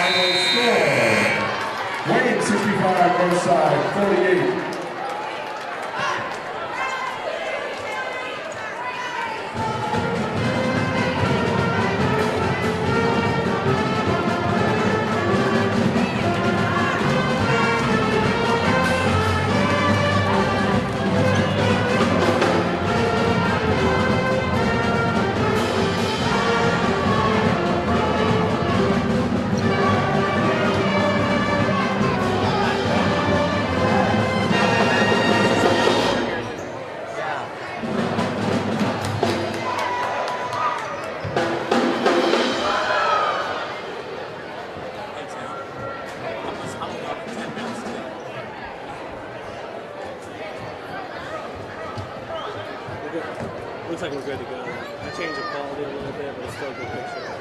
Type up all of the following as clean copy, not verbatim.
Final score. Weighing 65, north side, 48. Looks like we're good to go. I changed the quality a little bit, but it's still a good picture.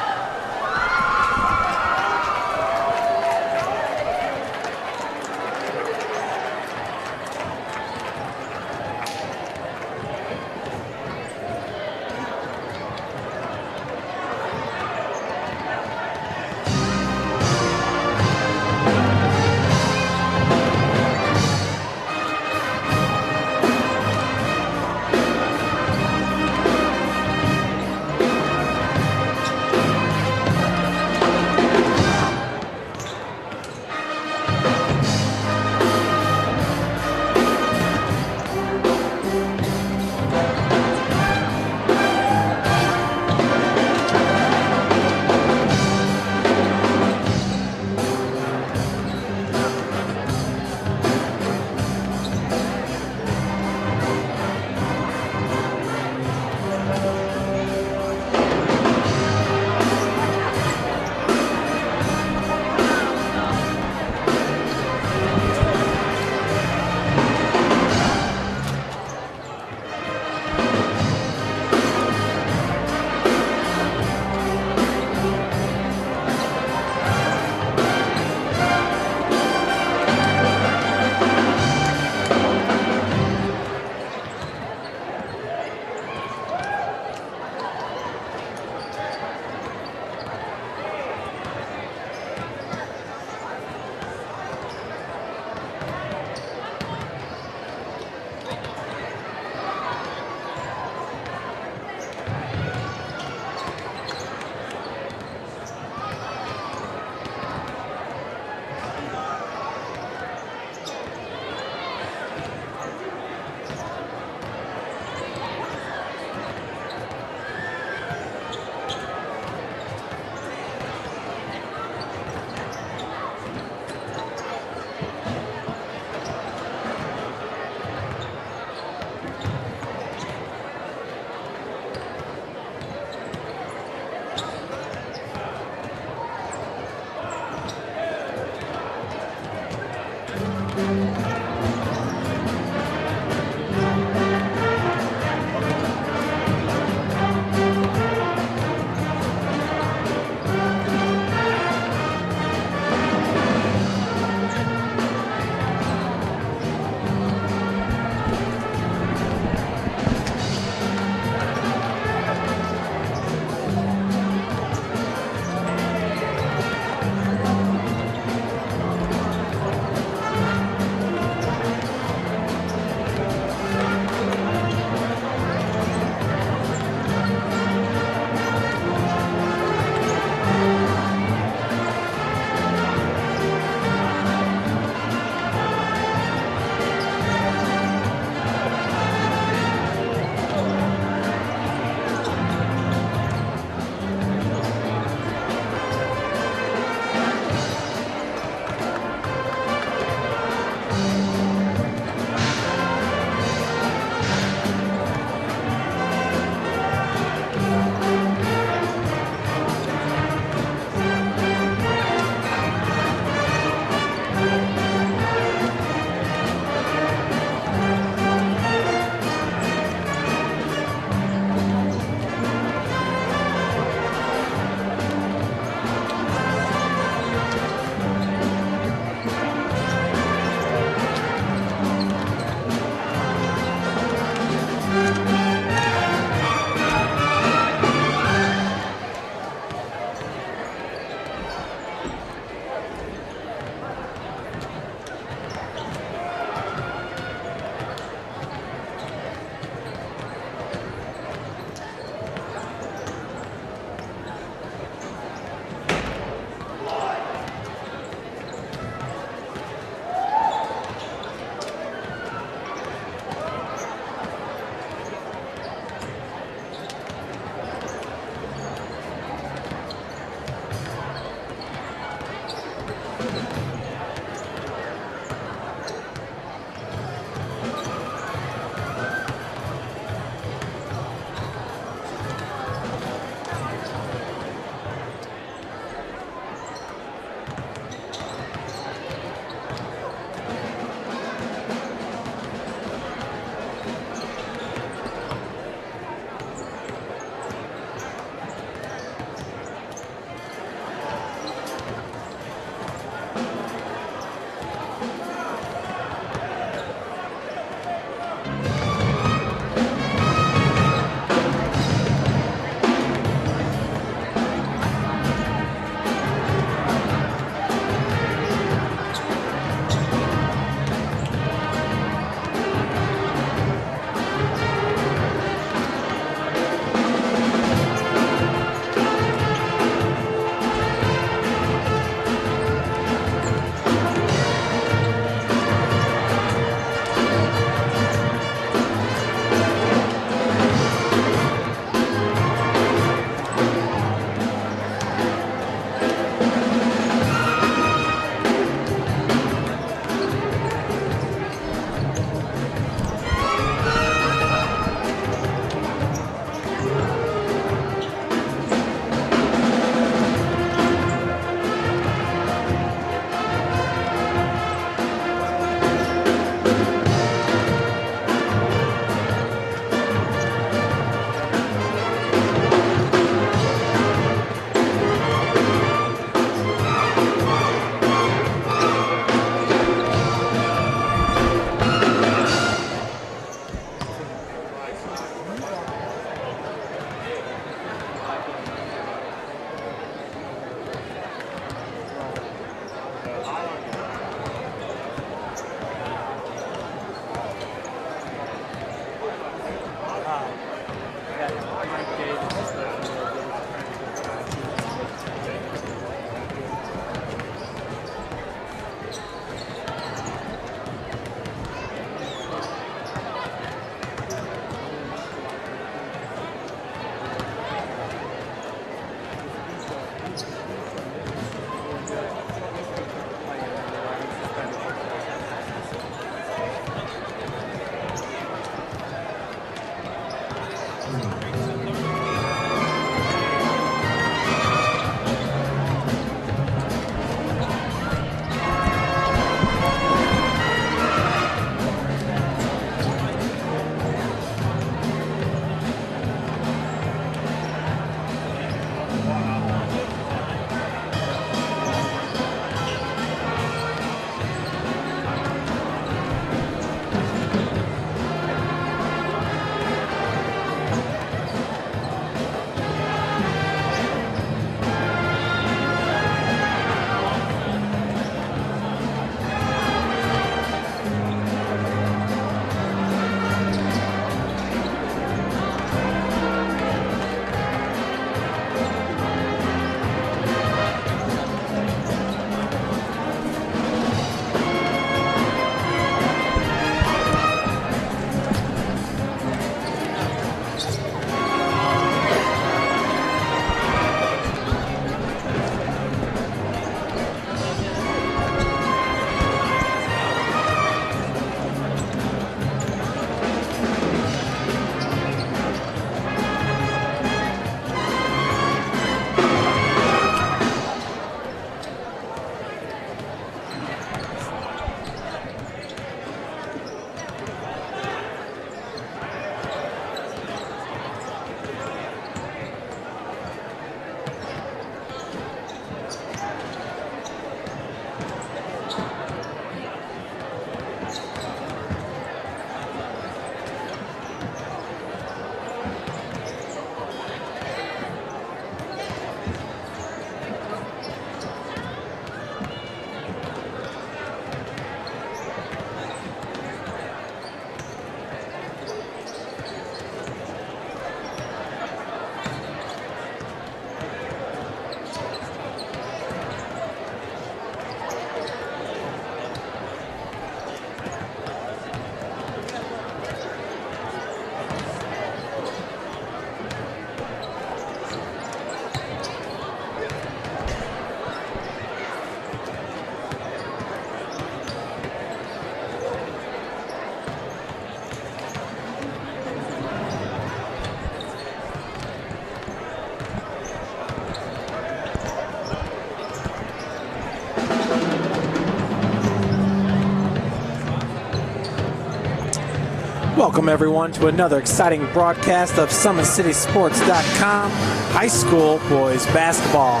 Welcome everyone to another exciting broadcast of SummitCitySports.com high school boys basketball.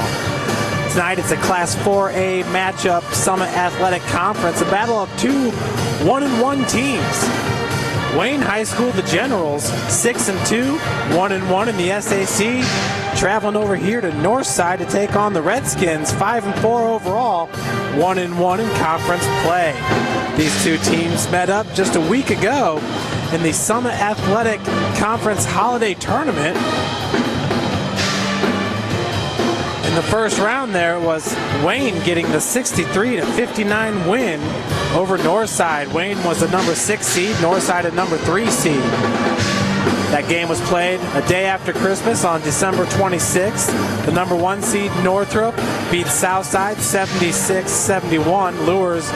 Tonight it's a Class 4A matchup, Summit Athletic Conference, a battle of two 1-1 teams. Wayne High School, the Generals, 6-2, 1-1 in the SAC, traveling over here to Northside to take on the Redskins, 5-4 overall, 1-1 in conference play. These two teams met up just a week ago in the Summit Athletic Conference Holiday Tournament. In the first round there was Wayne getting the 63-59 win over Northside. Wayne was the number 6 seed, Northside a number 3 seed. That game was played a day after Christmas on December 26th. The number 1 seed Northrop beat Southside 76-71. Lures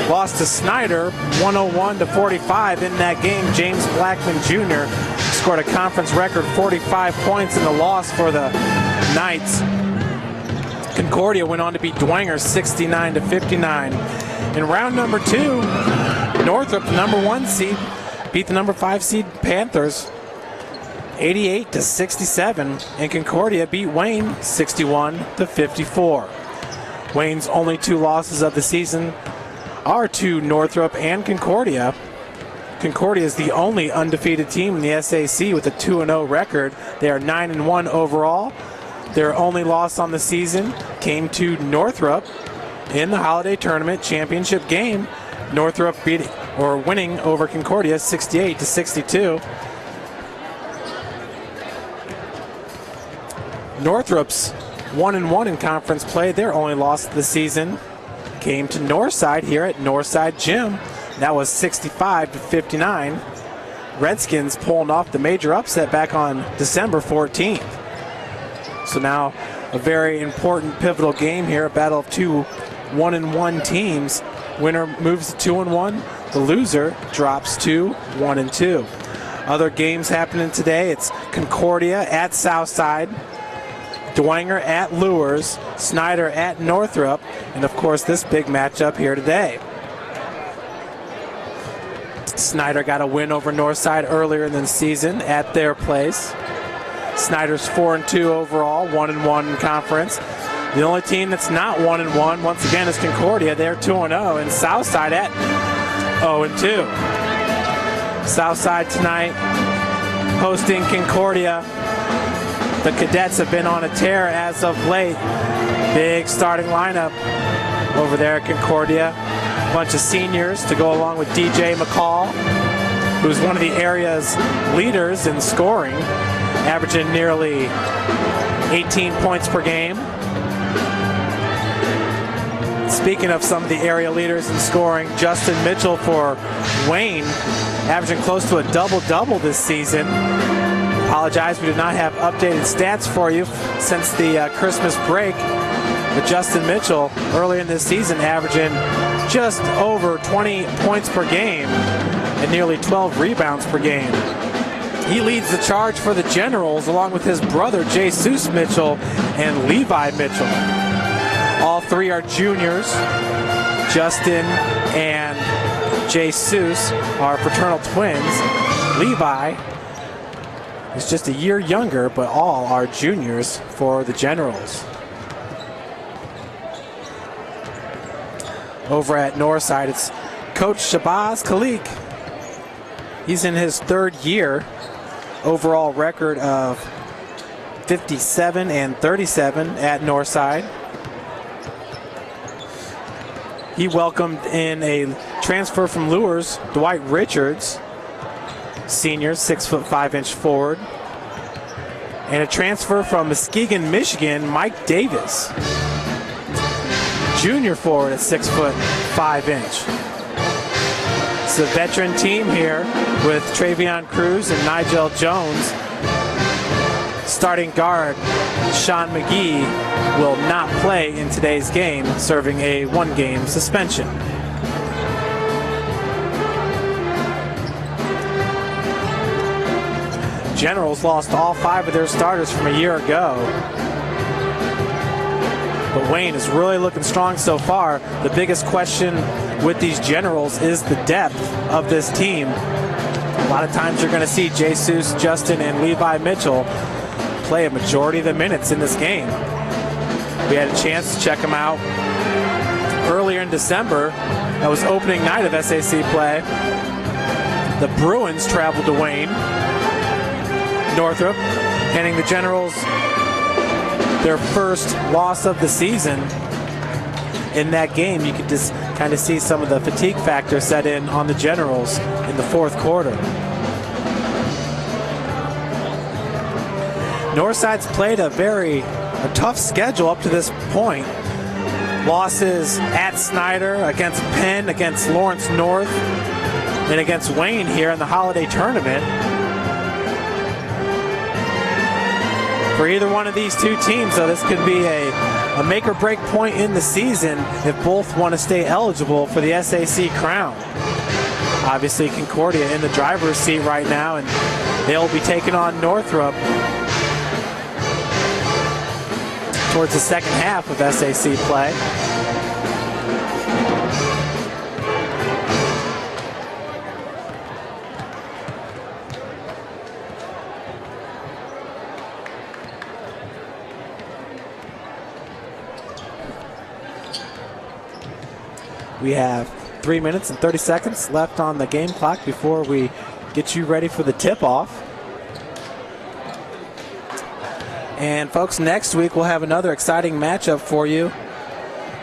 lost to Snyder 101-45. In that game, James Blackman Jr. scored a conference record 45 points in the loss for the Knights. Concordia went on to beat Dwenger 69-59. In round number 2, Northrop, the number 1 seed, beat the number 5 seed Panthers 88-67, and Concordia beat Wayne 61-54. Wayne's only 2 losses of the season are to Northrop and Concordia. Concordia is the only undefeated team in the SAC with a 2-0 record. They are 9-1 overall. Their only loss on the season came to Northrop in the Holiday Tournament championship game. Northrop winning over Concordia 68-62. Northrop's 1-1 in conference play. Their only loss of the season came to Northside here at Northside Gym. That was 65-59. Redskins pulling off the major upset back on December 14th. So now a very important pivotal game here, a battle of two 1-1 teams. Winner moves to 2-1. The loser drops to 1-2. Other games happening today. It's Concordia at Southside, Dwenger at Lures, Snyder at Northrop, and of course this big matchup here today. Snyder got a win over Northside earlier in the season at their place. Snyder's 4-2 overall, 1-1 in conference. The only team that's not 1-1 once again is Concordia. They're 2-0, and Southside at 0-2. Southside tonight hosting Concordia. The Cadets have been on a tear as of late. Big starting lineup over there at Concordia. A bunch of seniors to go along with DJ McCall, who's one of the area's leaders in scoring, averaging nearly 18 points per game. Speaking of some of the area leaders in scoring, Justin Mitchell for Wayne, averaging close to a double-double this season. Apologize, we did not have updated stats for you since the Christmas break. But Justin Mitchell, earlier in this season, averaging just over 20 points per game and nearly 12 rebounds per game. He leads the charge for the Generals along with his brother Jesus Mitchell and Levi Mitchell. All three are juniors. Justin and Jesus are fraternal twins. Levi is just a year younger, but all are juniors for the Generals. Over at Northside, it's Coach Shabazz Khalik. He's in his 3rd year. Overall record of 57-37 at Northside. He welcomed in a transfer from Lures, Dwight Richards, senior, 6'5" forward. And a transfer from Muskegon, Michigan, Mike Davis, junior forward at 6'5". It's a veteran team here with Travion Cruz and Nigel Jones. Starting guard Sean McGee will not play in today's game, serving a 1-game suspension. Generals lost all 5 of their starters from a year ago. But Wayne is really looking strong so far. The biggest question with these Generals is the depth of this team. A lot of times you're going to see Jesus, Justin, and Levi Mitchell play a majority of the minutes in this game. We had a chance to check them out earlier in December. That was opening night of SAC play. The Bruins traveled to Wayne, Northrop, handing the Generals their first loss of the season. In that game, you could just kind of see some of the fatigue factor set in on the Generals in the fourth quarter. Northside's played a tough schedule up to this point. Losses at Snyder, against Penn, against Lawrence North, and against Wayne here in the holiday tournament. For either one of these two teams, so this could be a make or break point in the season if both want to stay eligible for the SAC crown. Obviously Concordia in the driver's seat right now, and they'll be taking on Northrop towards the second half of SAC play. We have 3 minutes and 30 seconds left on the game clock before we get you ready for the tip-off. And folks, next week we'll have another exciting matchup for you.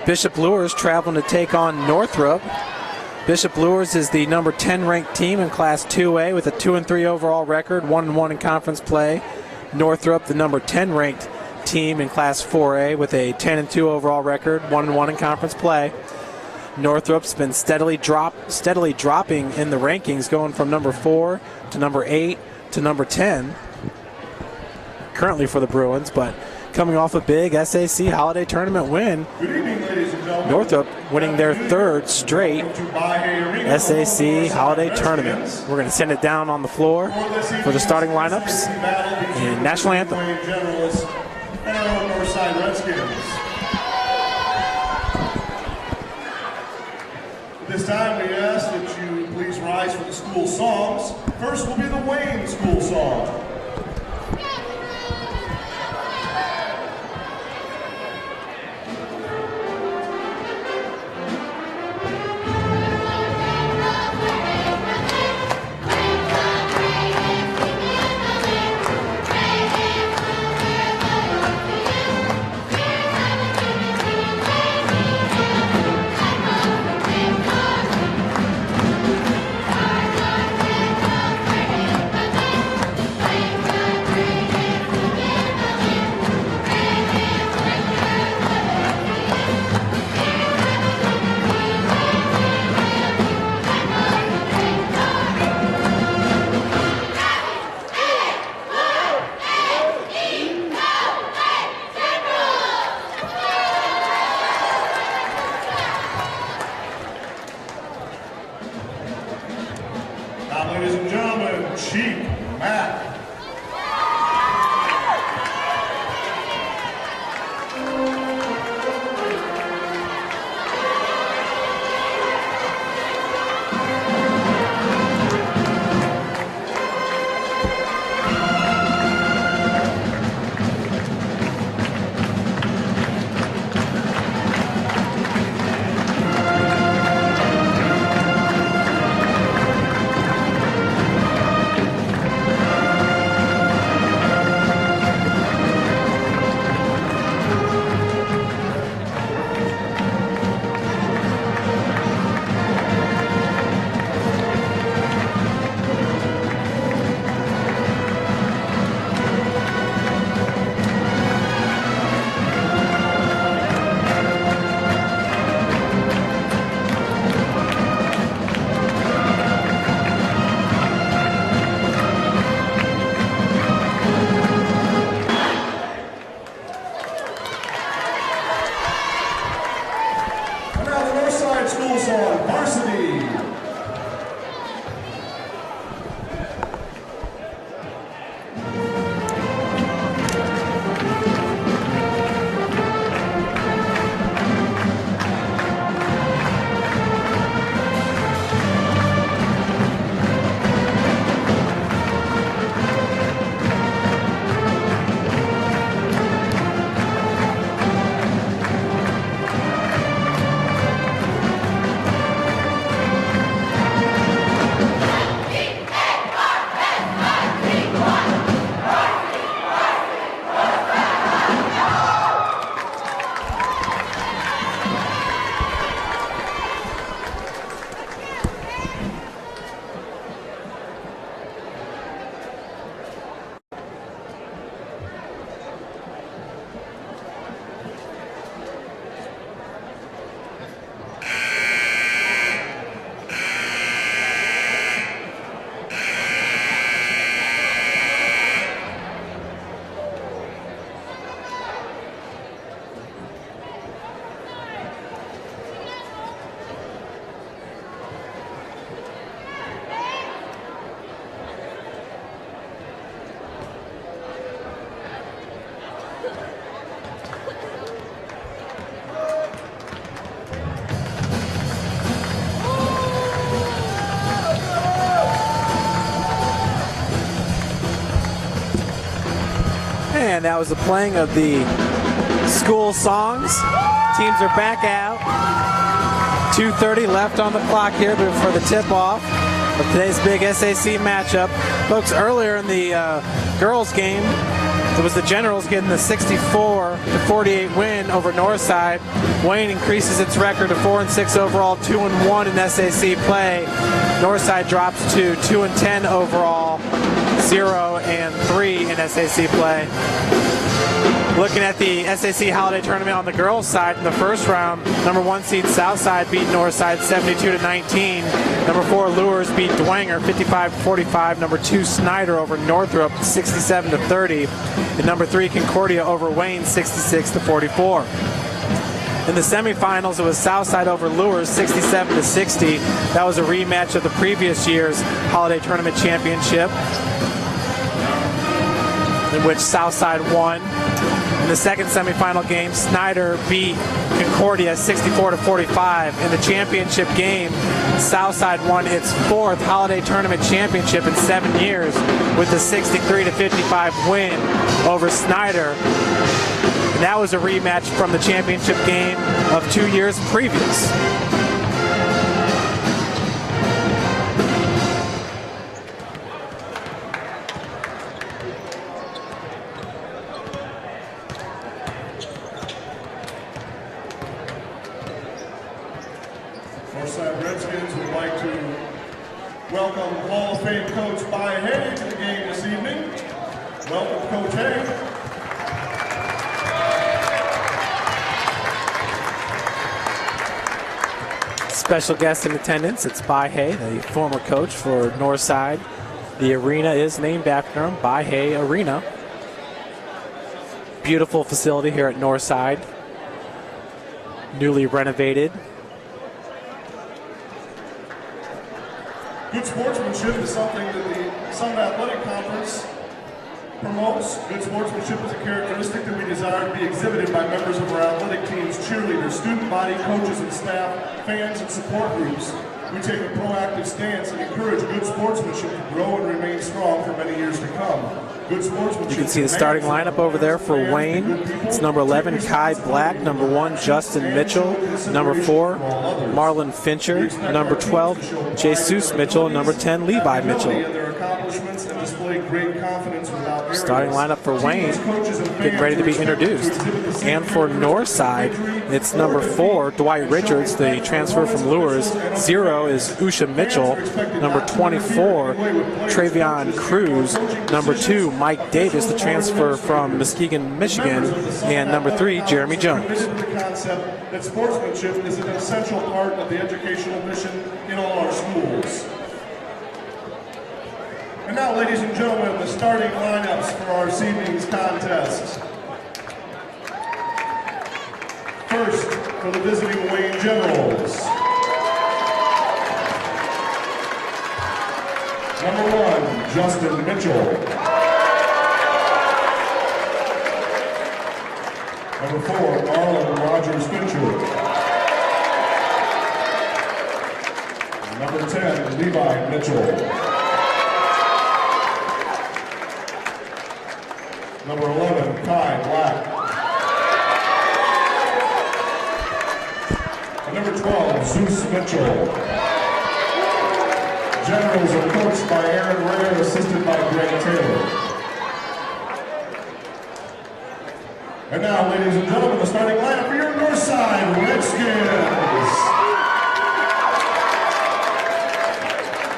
Bishop Luers traveling to take on Northrop. Bishop Luers is the number 10 ranked team in Class 2A with a 2-3 overall record, 1-1 in conference play. Northrop, the number 10 ranked team in Class 4A with a 10-2 overall record, 1-1 in conference play. Northrop's been steadily dropping in the rankings, going from number 4 to number 8 to number 10 currently for the Bruins, but coming off a big SAC holiday tournament win. Good evening, ladies and gentlemen. Northrop winning their third straight SAC holiday tournament. We're going to send it down on the floor for the starting lineups and national anthem. This time we ask that you please rise for the school songs. First will be the Wayne school song. And that was the playing of the school songs. Teams are back out. 2:30 left on the clock here before the tip-off of today's big SAC matchup. Folks, earlier in the girls game, it was the Generals getting the 64-48 win over Northside. Wayne increases its record to 4-6 overall, 2-1 in SAC play. Northside drops to 2-10 overall, 0-3 in SAC play. Looking at the SAC Holiday Tournament on the girls' side, in the first round, number 1 seed Southside beat Northside 72-19. Number 4 Lures beat Dwenger 55-45. Number 2 Snyder over Northrop 67-30. And number 3 Concordia over Wayne 66-44. In the semifinals, it was Southside over Lures 67-60. That was a rematch of the previous year's Holiday Tournament Championship, in which Southside won. In the second semifinal game, Snyder beat Concordia 64-45. In the championship game, Southside won its 4th Holiday Tournament Championship in 7 years with a 63-55 win over Snyder. And that was a rematch from the championship game of 2 years previous. Northside Redskins would like to welcome Hall of Fame coach By Hay to the game this evening. Welcome, Coach Hay. Special guest in attendance, it's By Hay, the former coach for Northside. The arena is named after him, By Hay Arena. Beautiful facility here at Northside, newly renovated. Good sportsmanship is something that the Summit Athletic Conference promotes. Good sportsmanship is a characteristic that we desire to be exhibited by members of our athletic teams, cheerleaders, student body, coaches and staff, fans and support groups. We take a proactive stance and encourage good sportsmanship to grow and remain strong for many years to come. Good sportsmanship. You can see the starting lineup over there for Wayne. It's number 11, Kai Black. Number 1, Justin Mitchell. Number 4, Marlon Fincher. Number 12, Jesus Mitchell. Number 10, Levi Mitchell. Starting lineup for Wayne, getting ready to be introduced. And for Northside, it's number 4, Dwight Richards, the transfer from Lures. 0 is Usha Mitchell. Number 24, Travion Cruz. Number 2, Mike Davis, the transfer from Muskegon, Michigan. And number 3, Jeremy Jones. The concept that sportsmanship is an essential part of the educational mission in all our schools. And now, ladies and gentlemen, the starting lineups for our this evening's contest. First, for the visiting Wayne Generals. Number 1, Justin Mitchell. Number 4, Marlon Rogers Fincher. Number 10, Levi Mitchell. Number 11, Kai Black. And number 12, Zeus Mitchell. Generals are coached by Aaron Ray, assisted by Greg Taylor. And now, ladies and gentlemen, the starting lineup for your Northside Redskins.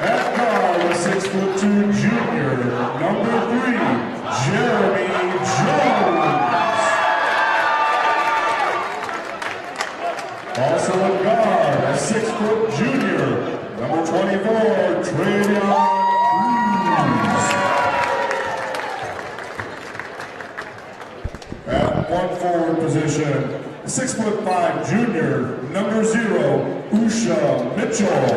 At guard, a 6'2" junior, number 3, Jeremy Jones. Also at guard, a 6' junior, number 24, Travion Cruz. At one forward position, 6'5" junior, number 0, Usha Mitchell.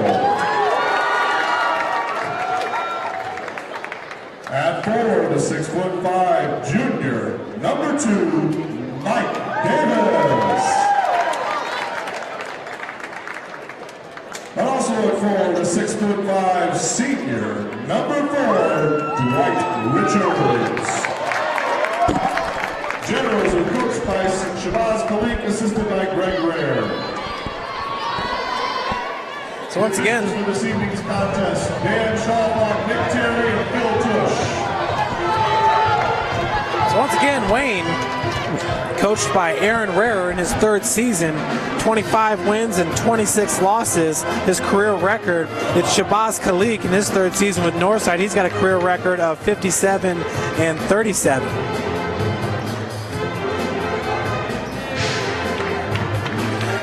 At forward, a 6'5" junior, number 2, Mike Davis. And also at forward, a 6'5" senior, number 4, Dwight Richards. girls are coached by Shabazz Khalik, assisted by Greg Rare. So once again, for this evening's contest, Dan Schallbach, Nick Terry, and Phil Tush. So once again, Wayne, coached by Aaron Rarer in his third season, 25 wins and 26 losses. His career record, it's Shabazz Khalik in his third season with Northside. He's got a career record of 57 and 37.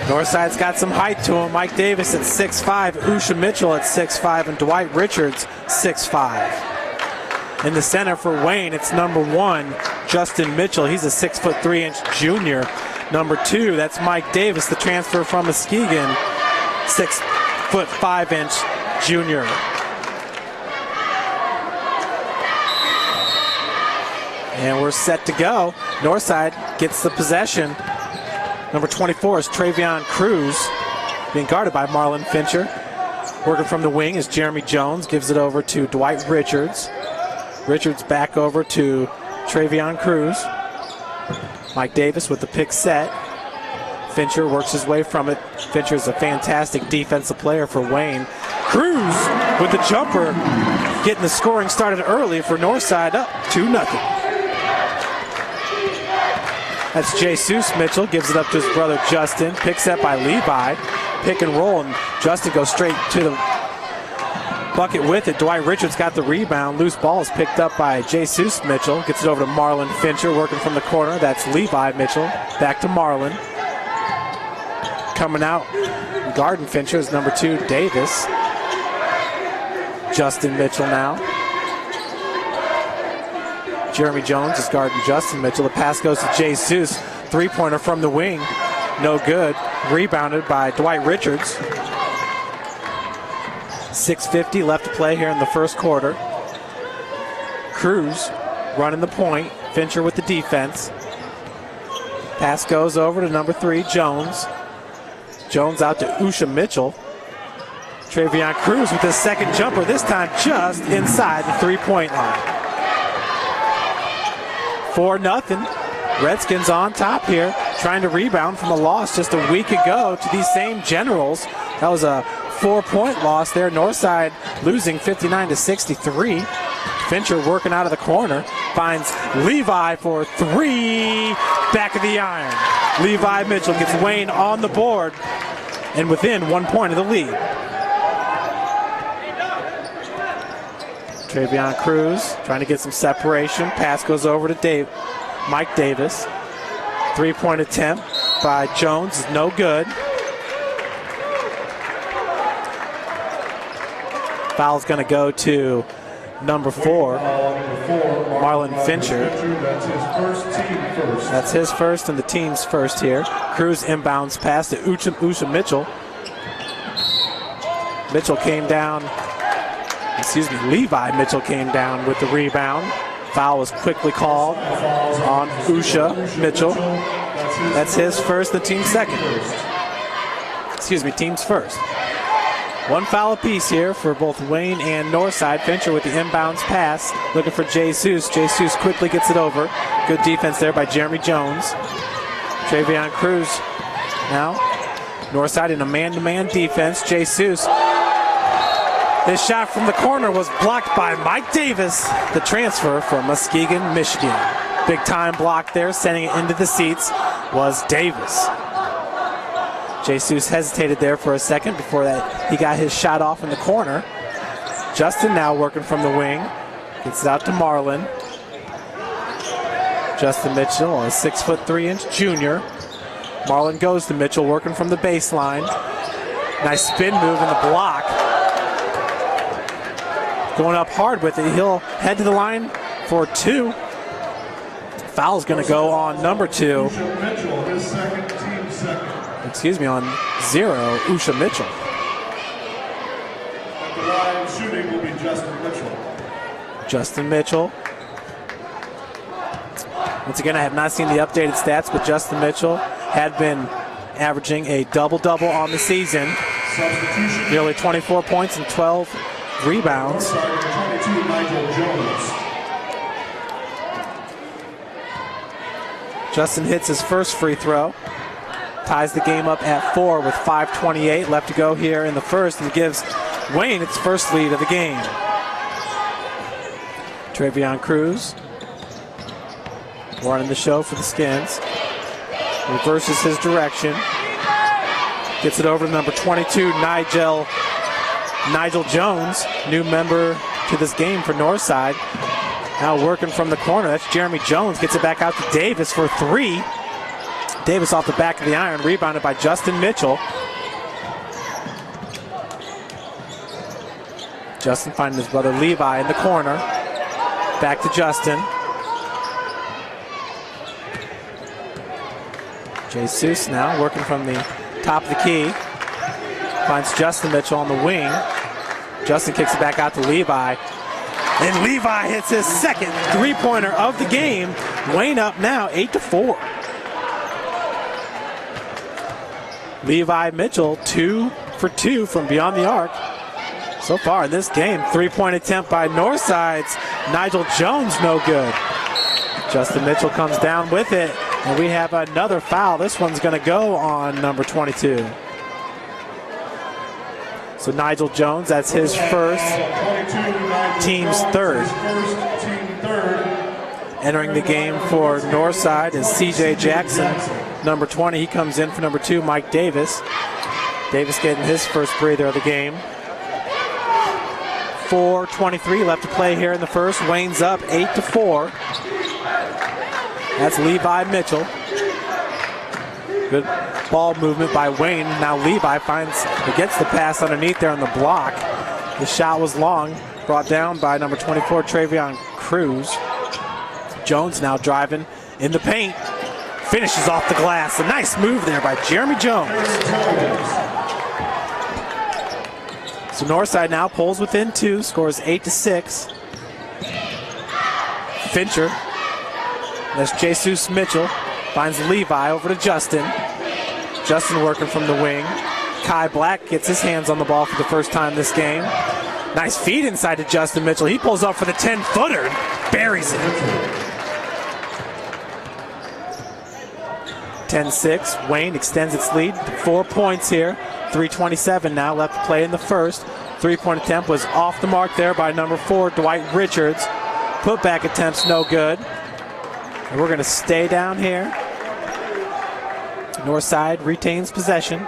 Northside's got some height to him. Mike Davis at 6'5", Usha Mitchell at 6'5", and Dwight Richards 6'5". In the center for Wayne, it's number 1, Justin Mitchell. He's a 6'3" junior. Number 2, that's Mike Davis, the transfer from Muskegon, 6'5" junior. And we're set to go. Northside gets the possession. Number 24 is Travion Cruz, being guarded by Marlon Fincher. Working from the wing is Jeremy Jones, gives it over to Dwight Richards. Richards back over to Travion Cruz. Mike Davis with the pick set. Fincher works his way from it. Fincher is a fantastic defensive player for Wayne. Cruz with the jumper, getting the scoring started early for Northside, up 2-0. That's Jesus Mitchell, gives it up to his brother Justin. Pick set by Levi. Pick and roll, and Justin goes straight to the bucket with it. Dwight Richards got the rebound. Loose ball is picked up by Jesus Mitchell. Gets it over to Marlon Fincher, working from the corner. That's Levi Mitchell. Back to Marlon. Coming out, guarding Fincher is number 2, Davis. Justin Mitchell now. Jeremy Jones is guarding Justin Mitchell. The pass goes to Jesus. Three-pointer from the wing. No good. Rebounded by Dwight Richards. 6:50 left to play here in the first quarter. Cruz running the point. Fincher with the defense. Pass goes over to number 3, Jones. Jones out to Usha Mitchell. Travion Cruz with his second jumper, this time just inside the three-point line. 4-0. Redskins on top here, trying to rebound from a loss just a week ago to these same Generals. That was a 4-point loss there. Northside losing 59-63. Fincher working out of the corner, finds Levi for 3, back of the iron. Levi Mitchell gets Wayne on the board and within 1 point of the lead. Travion Cruz trying to get some separation. Pass goes over to Mike Davis. 3-point attempt by Jones is no good. Foul's going to go to number 4, Marlon Fincher. That's his first and the team's first here. Cruz inbounds pass to Usha Mitchell. Levi Mitchell came down with the rebound. Foul was quickly called on Usha Mitchell. That's his first, the team's second. Team's first. One foul apiece here for both Wayne and Northside. Fincher with the inbounds pass, looking for Jesus. Jesus quickly gets it over. Good defense there by Jeremy Jones. Travion Cruz now. Northside in a man-to-man defense. Jesus. His shot from the corner was blocked by Mike Davis, the transfer from Muskegon, Michigan. Big time block there, sending it into the seats was Davis. Jesus hesitated there for a second before that he got his shot off in the corner. Justin now working from the wing. Gets it out to Marlon. Justin Mitchell, a 6'3" junior. Marlon goes to Mitchell, working from the baseline. Nice spin move in the block. Going up hard with it. He'll head to the line for 2. Foul's going to go on number 2. Mitchell, his second, team second. On 0, Usha Mitchell. At the line shooting will be Justin Mitchell. Justin Mitchell. Once again, I have not seen the updated stats, but Justin Mitchell had been averaging a double-double on the season. Substitution. Nearly 24 points and 12 rebounds. 22, Nigel Jones. Justin hits his first free throw. Ties the game up at 4 with 5:28 left to go here in the first, and gives Wayne its first lead of the game. Travion Cruz running the show for the Skins. Reverses his direction. Gets it over to number 22, Nigel Jones, new member to this game for Northside. Now working from the corner. That's Jeremy Jones. Gets it back out to Davis for 3. Davis off the back of the iron, rebounded by Justin Mitchell. Justin finding his brother Levi in the corner. Back to Justin. Jesus now working from the top of the key. Finds Justin Mitchell on the wing. Justin kicks it back out to Levi. And Levi hits his second three-pointer of the game. Wayne up now 8-4. Levi Mitchell 2 for 2 from beyond the arc. So far in this game, three-point attempt by Northside's Nigel Jones, no good. Justin Mitchell comes down with it, and we have another foul. This one's going to go on number 22. So Nigel Jones, that's his first, team's third. Entering the game for Northside is C.J. Jackson, number 20. He comes in for number 2, Mike Davis. Davis getting his first breather of the game. 4:23 left to play here in the first. Wayne's up 8-4. That's Levi Mitchell. Good ball movement by Wayne. Now Levi gets the pass underneath there on the block. The shot was long, brought down by number 24, Travion Cruz. Jones now driving in the paint. Finishes off the glass. A nice move there by Jeremy Jones. So Northside now pulls within 2, scores 8-6. Fincher. That's Jesus Mitchell. Finds Levi over to Justin. Justin working from the wing. Kai Black gets his hands on the ball for the first time this game. Nice feed inside to Justin Mitchell. He pulls up for the 10-footer and buries it. 10-6. Wayne extends its lead to 4 points here. 3:27 now left to play in the first. Three-point attempt was off the mark there by number 4, Dwight Richards. Putback attempts no good. And we're going to stay down here. Northside retains possession.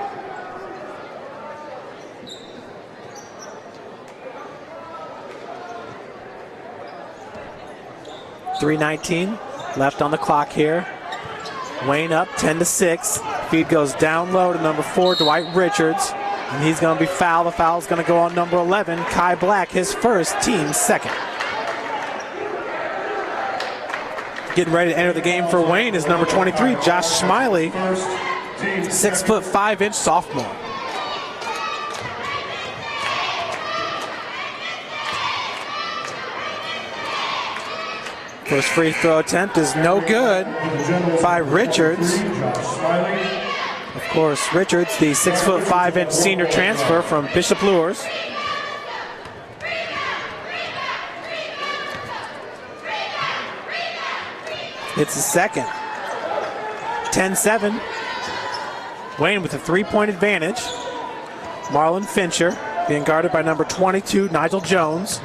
.319 left on the clock here. Wayne up 10-6. Feed goes down low to number 4, Dwight Richards. And he's going to be fouled. The foul is going to go on number 11, Kai Black, his first, team second. Getting ready to enter the game for Wayne is number 23, Josh Smiley, 6'5" sophomore. First free throw attempt is no good by Richards. Of course, Richards, the 6'5" senior transfer from Bishop Luers. It's the second. 10-7. Wayne with a three-point advantage. Marlon Fincher being guarded by number 22, Nigel Jones.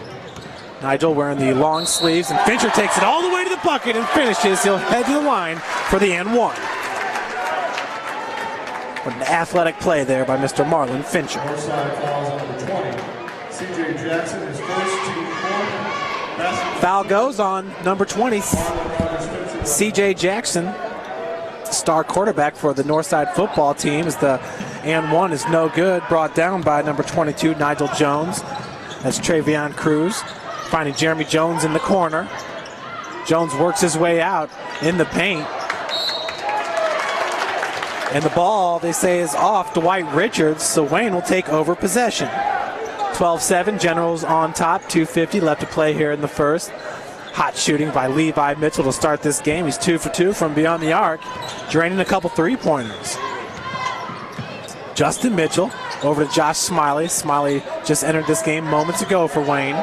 Nigel wearing the long sleeves, and Fincher takes it all the way to the bucket and finishes. He'll head to the line for the N1. What an athletic play there by Mr. Marlon Fincher. C.J. Jackson, his first, team 4. Foul goes on number 20, C.J. Jackson, star quarterback for the Northside football team, as the and one is no good, brought down by number 22, Nigel Jones. That's Travion Cruz, finding Jeremy Jones in the corner. Jones works his way out in the paint. And the ball, they say, is off Dwight Richards, so Wayne will take over possession. 12-7, Generals on top, 2:50 left to play here in the first. Hot shooting by Levi Mitchell to start this game. He's 2 for 2 from beyond the arc, draining a couple three-pointers. Justin Mitchell over to Josh Smiley. Smiley just entered this game moments ago for Wayne.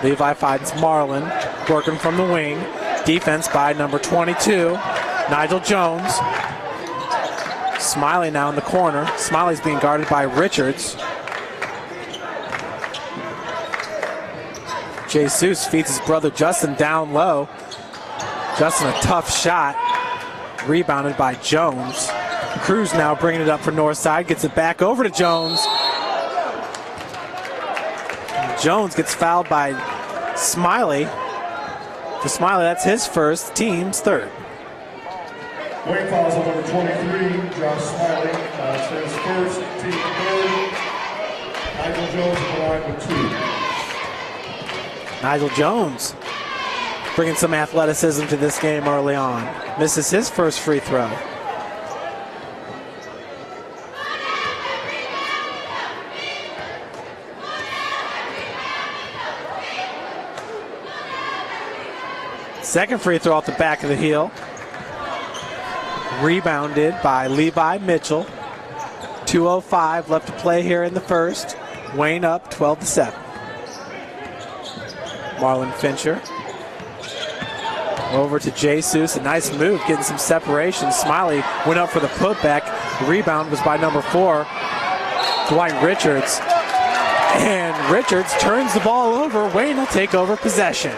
Levi finds Marlin working from the wing. Defense by number 22, Nigel Jones. Smiley now in the corner. Smiley's being guarded by Richards. Jesus feeds his brother Justin down low. Justin, a tough shot. Rebounded by Jones. Cruz now bringing it up for Northside. Gets it back over to Jones. Jones gets fouled by Smiley. For Smiley, that's his first, team's third. Wayne fouls on number 23, Josh Smiley. It's his first, team third. Nigel Jones at the line with 2. Nigel Jones bringing some athleticism to this game early on. Misses his first free throw. Second free throw off the back of the heel. Rebounded by Levi Mitchell. 2:05 left to play here in the first. Wayne up 12-7. Marlon Fincher. Over to Jesus. A nice move, getting some separation. Smiley went up for the putback. The rebound was by number 4, Dwight Richards. And Richards turns the ball over. Wayne will take over possession.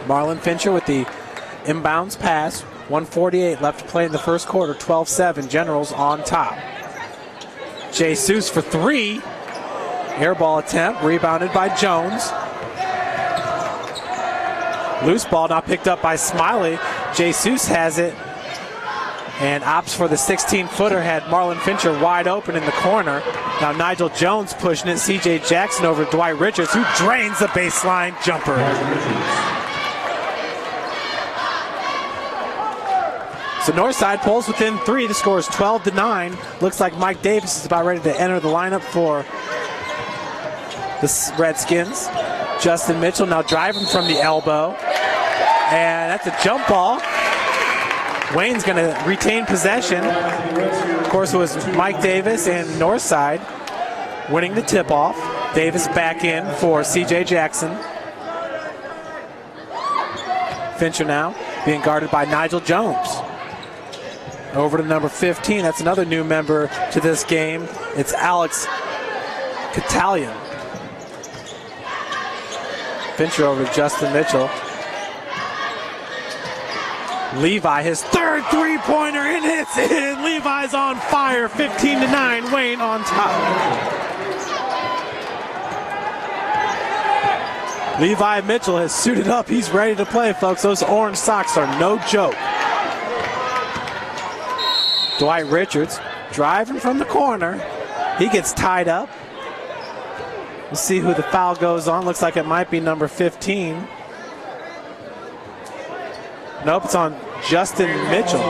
Marlon Fincher with the inbounds pass. 1:48 left to play in the first quarter. 12-7. Generals on top. Jesus for 3. Air ball attempt. Rebounded by Jones. Loose ball now picked up by Smiley. Jesus has it and opts for the 16-footer. Had Marlon Fincher wide open in the corner. Now Nigel Jones pushing it. C.J. Jackson over to Dwight Richards, who drains the baseline jumper. So Northside pulls within 3. The score is 12-9. Looks like Mike Davis is about ready to enter the lineup for the Redskins. Justin Mitchell now driving from the elbow. And that's a jump ball. Wayne's going to retain possession. Of course, it was Mike Davis and Northside winning the tip-off. Davis back in for C.J. Jackson. Fincher now being guarded by Nigel Jones. Over to number 15. That's another new member to this game. It's Alex Catalion. Fincher over to Justin Mitchell. Levi, his third three-pointer, and hits it. Levi's on fire. 15-9. Wayne on top. Levi Mitchell has suited up. He's ready to play, folks. Those orange socks are no joke. Dwight Richards driving from the corner. He gets tied up. We'll see who the foul goes on. Looks like it might be number 15. Nope, it's on Justin Mitchell.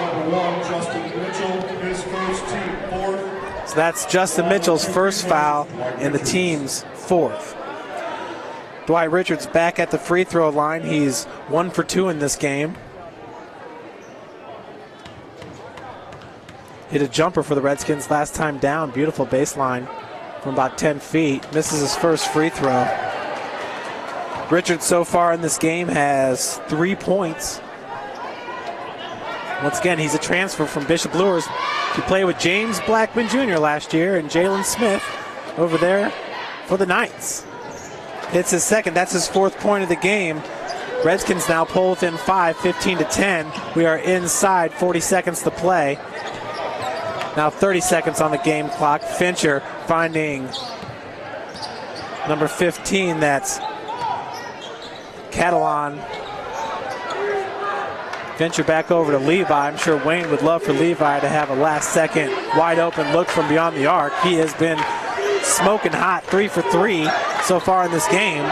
So that's Justin Mitchell's first foul and the team's fourth. Dwight Richards back at the free throw line. He's 1 for 2 in this game. Hit a jumper for the Redskins last time down. Beautiful baseline from about 10 feet. Misses his first free throw. Richards so far in this game has 3 points. Once again, he's a transfer from Bishop Luers. He played with James Blackman Jr. last year and Jalen Smith over there for the Knights. Hits his second. That's his 4th point of the game. Redskins now pull within 5, 15-10. We are inside, 40 seconds to play. Now 30 seconds on the game clock. Fincher finding number 15. That's Catalan. Fincher back over to Levi. I'm sure Wayne would love for Levi to have a last-second wide-open look from beyond the arc. He has been smoking hot, 3 for 3 so far in this game.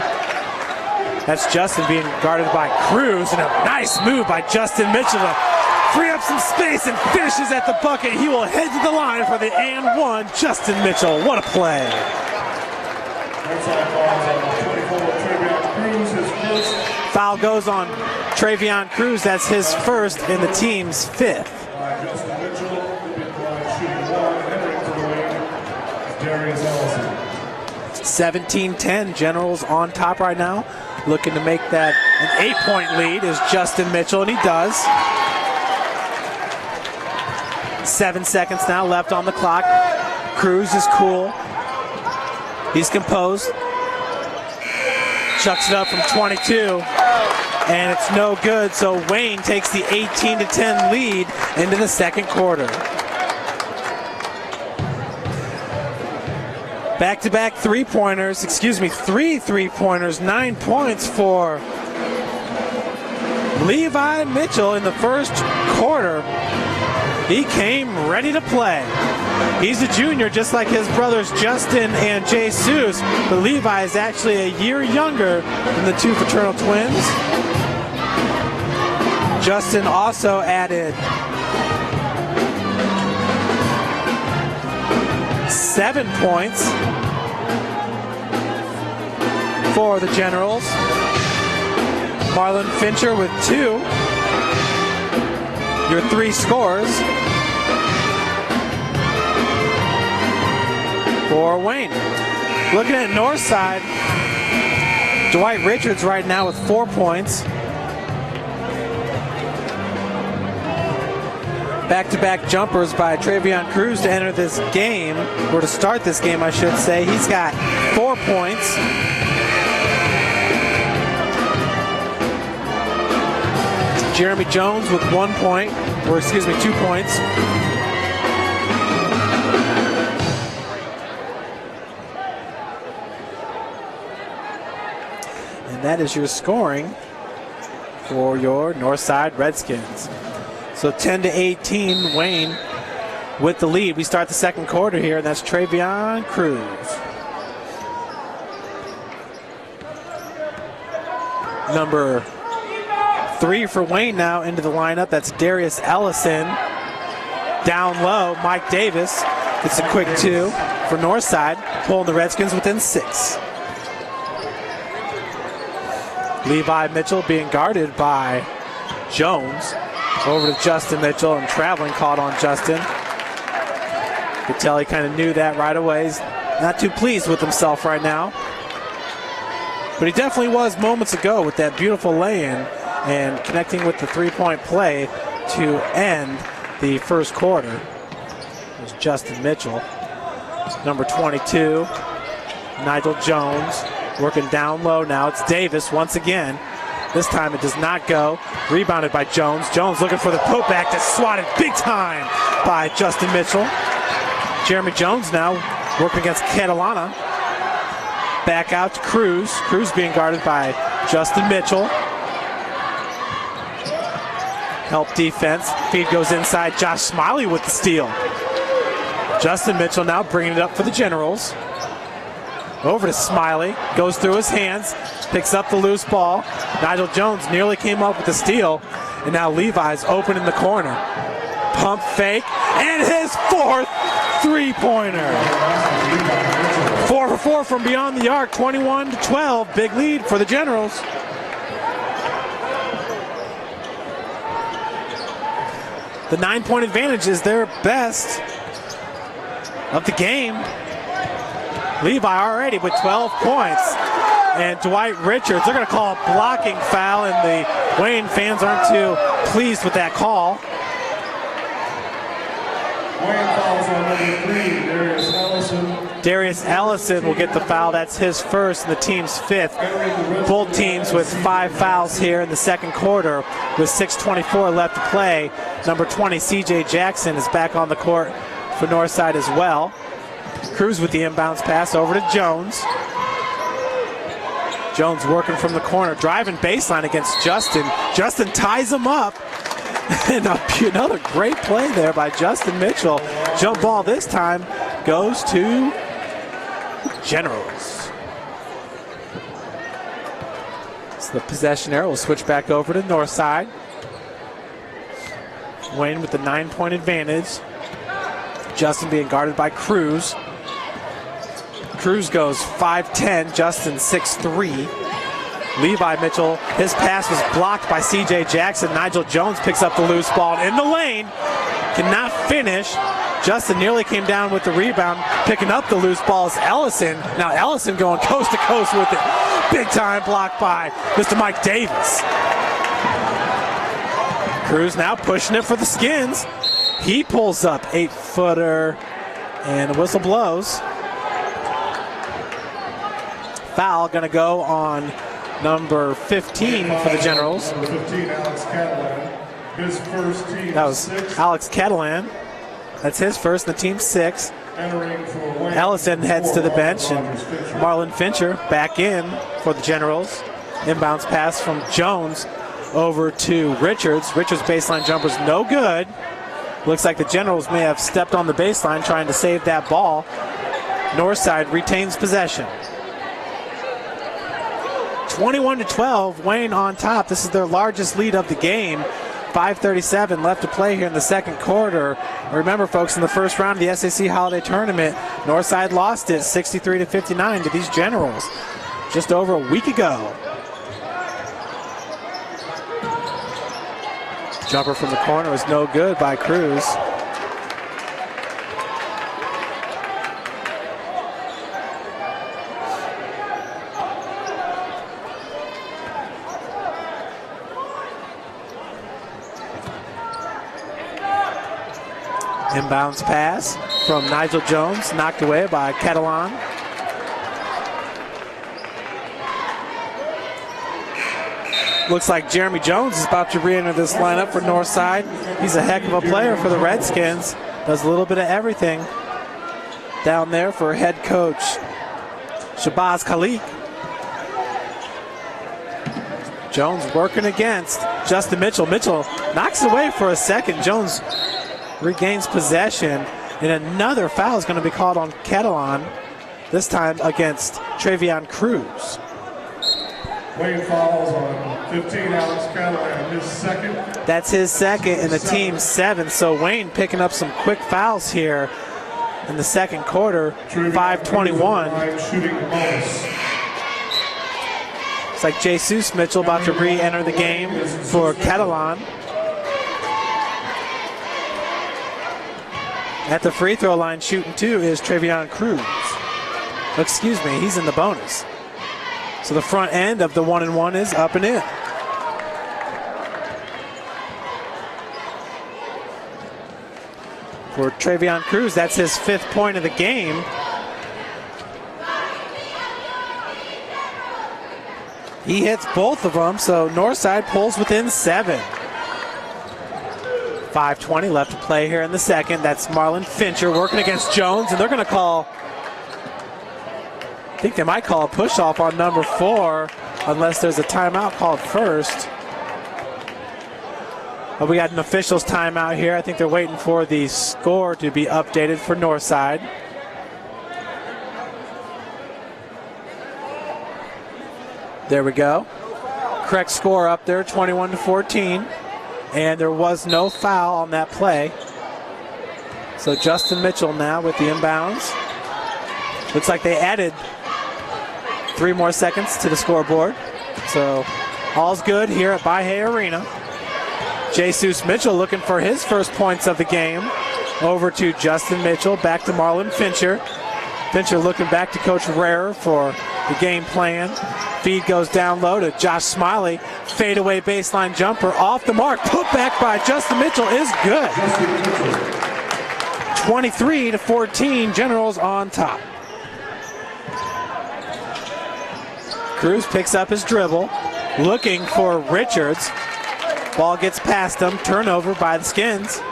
That's Justin being guarded by Cruz, and a nice move by Justin Mitchell to free up some space and finishes at the bucket. He will head to the line for the and one. Justin Mitchell, what a play. Foul goes on Travion Cruz. That's his first and the team's 5th. Justin Mitchell, shooting 1, entering for the wing, Darius Ellison. 17-10, Generals on top right now. Looking to make that an 8-point lead is Justin Mitchell, and he does. 7 seconds now left on the clock. Cruz is cool. He's composed. Chucks it up from 22, and it's no good. So Wayne takes the 18-10 lead into the second quarter. Back-to-back three-pointers, three three-pointers, 9 points for Levi Mitchell in the first quarter. He came ready to play. He's a junior, just like his brothers Justin and Jesus, but Levi is actually a year younger than the two fraternal twins. Justin also added 7 points for the Generals. Marlon Fincher with 2. Your 3 scores for Wayne. Looking at Northside, Dwight Richards right now with 4 points. Back-to-back jumpers by Travion Cruz to enter this game, or to start this game, I should say. He's got 4 points. Jeremy Jones with 1 point, 2 points. And that is your scoring for your Northside Redskins. So 10-18, Wayne with the lead. We start the second quarter here, and that's Travion Cruz. Number 3 for Wayne now into the lineup. That's Darius Ellison. Down low, Mike Davis gets a quick 2 for Northside, pulling the Redskins within 6. Levi Mitchell being guarded by Jones. Over to Justin Mitchell, and traveling caught on Justin. You could tell he kind of knew that right away. He's not too pleased with himself right now. But he definitely was moments ago with that beautiful lay-in and connecting with the three-point play to end the first quarter. It was Justin Mitchell. Number 22, Nigel Jones, working down low now. It's Davis once again. This time it does not go. Rebounded by Jones. Jones looking for the putback. That's swatted big time by Justin Mitchell. Jeremy Jones now working against Catalana. Back out to Cruz. Cruz being guarded by Justin Mitchell. Help defense. Feed goes inside. Josh Smiley with the steal. Justin Mitchell now bringing it up for the Generals. Over to Smiley. Goes through his hands. Picks up the loose ball. Nigel Jones nearly came up with the steal. And now Levi's open in the corner. Pump fake. And his 4th three-pointer. 4 for 4 from beyond the arc. 21-12. Big lead for the Generals. The 9-point advantage is their best of the game. Levi already with 12 points. And Dwight Richards, they're going to call a blocking foul, and the Wayne fans aren't too pleased with that call. Wayne fouls on number 3, Darius Ellison. Darius Ellison will get the foul. That's his first and the team's 5th. Both teams with 5 fouls here in the second quarter with 6:24 left to play. Number 20, CJ Jackson, is back on the court for Northside as well. Cruz with the inbounds pass over to Jones. Jones working from the corner, driving baseline against Justin. Justin ties him up. And another great play there by Justin Mitchell. Jump ball this time goes to Generals. So the possession arrow will switch back over to Northside. Wayne with the 9-point advantage. Justin being guarded by Cruz. Cruz goes 5'10", Justin 6'3". Levi Mitchell, his pass was blocked by CJ Jackson. Nigel Jones picks up the loose ball in the lane. Cannot finish. Justin nearly came down with the rebound. Picking up the loose ball is Ellison. Now Ellison going coast to coast with it. Big time block by Mr. Mike Davis. Cruz now pushing it for the Skins. He pulls up 8-footer and the whistle blows. Foul going to go on number 15 for the Generals. Number 15, Alex Catalan. His first team. That was six. Alex Catalan. That's his first, the team 6. Entering for Wayne. Ellison heads to the bench, and Fincher. Marlon Fincher back in for the Generals. Inbounds pass from Jones over to Richards. Richards' baseline jumper's no good. Looks like the Generals may have stepped on the baseline trying to save that ball. Northside retains possession. 21-12, Wayne on top. This is their largest lead of the game. 5:37 left to play here in the second quarter. Remember, folks, in the first round of the SAC Holiday Tournament, Northside lost it 63-59 to these Generals just over a week ago. Jumper from the corner is no good by Cruz. Inbounds pass from Nigel Jones, knocked away by Catalan. Looks like Jeremy Jones is about to re-enter this lineup for Northside. He's a heck of a player for the Redskins. Does a little bit of everything down there for head coach Shabazz Khalik. Jones working against Justin Mitchell. Mitchell knocks it away for a second. Jones regains possession, and another foul is going to be called on Catalan, this time against Travion Cruz. Wayne fouls on 15, Alex Catalan, his second. That's his second and the team's 7. So Wayne picking up some quick fouls here in the second quarter. 5:21. Shooting the bonus. It's like Jesus Mitchell about to re-enter the game for Catalan. At the free throw line shooting 2 is Travion Cruz. Excuse me, he's in the bonus. So the front end of the 1-and-1 is up and in. For Travion Cruz, that's his 5th point of the game. He hits both of them, so Northside pulls within 7. 5:20 left to play here in the second. That's Marlon Fincher working against Jones, and they're going to call, I think they might call a push-off on number 4, unless there's a timeout called first. But we got an official's timeout here. I think they're waiting for the score to be updated for Northside. There we go. Correct score up there, 21-14. And there was no foul on that play. So Justin Mitchell now with the inbounds. Looks like they added 3 more seconds to the scoreboard. So all's good here at Baha'i Arena. Jesus Mitchell looking for his first points of the game. Over to Justin Mitchell, back to Marlon Fincher. Fincher looking back to Coach Rarer for the game plan. Feed goes down low to Josh Smiley. Fadeaway baseline jumper off the mark. Put back by Justin Mitchell is good. 23-14, Generals on top. Cruz picks up his dribble, looking for Richards. Ball gets past him. Turnover by the Skins.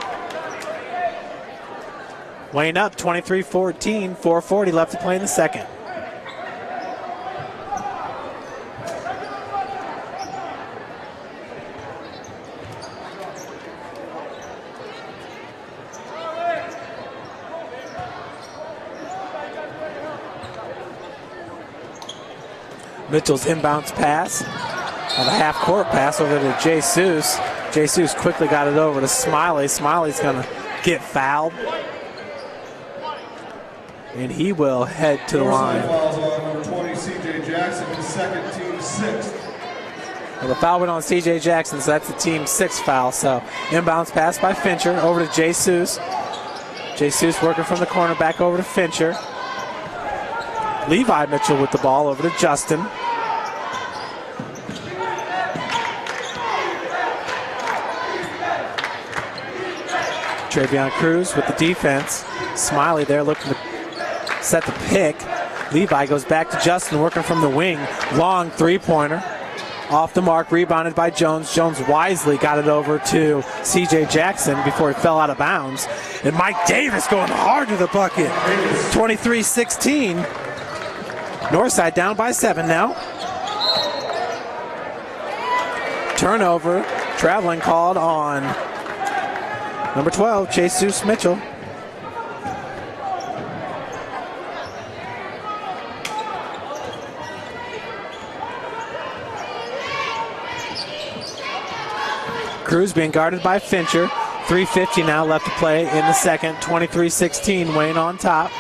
Wayne up 23-14, 4:40 left to play in the second. Mitchell's inbounds pass on the half-court pass over to Jesus. Jesus quickly got it over to Smiley. Smiley's going to get fouled. And he will head to the line. Fouls on number 20, C.J. Jackson, his second, team 6th. Well, the foul went on C.J. Jackson, so that's the team 6th foul. So inbounds pass by Fincher over to Jesus. Jesus working from the corner back over to Fincher. Levi Mitchell with the ball over to Justin. Travion Cruz with the defense. Smiley there looking to set the pick. Levi goes back to Justin working from the wing. Long three-pointer. Off the mark, rebounded by Jones. Jones wisely got it over to C.J. Jackson before he fell out of bounds. And Mike Davis going hard to the bucket. 23-16. Northside down by 7 now. Turnover. Traveling called on number 12, Jesus Mitchell. Cruz being guarded by Fincher. 3:50 now left to play in the second. 23-16, Wayne on top.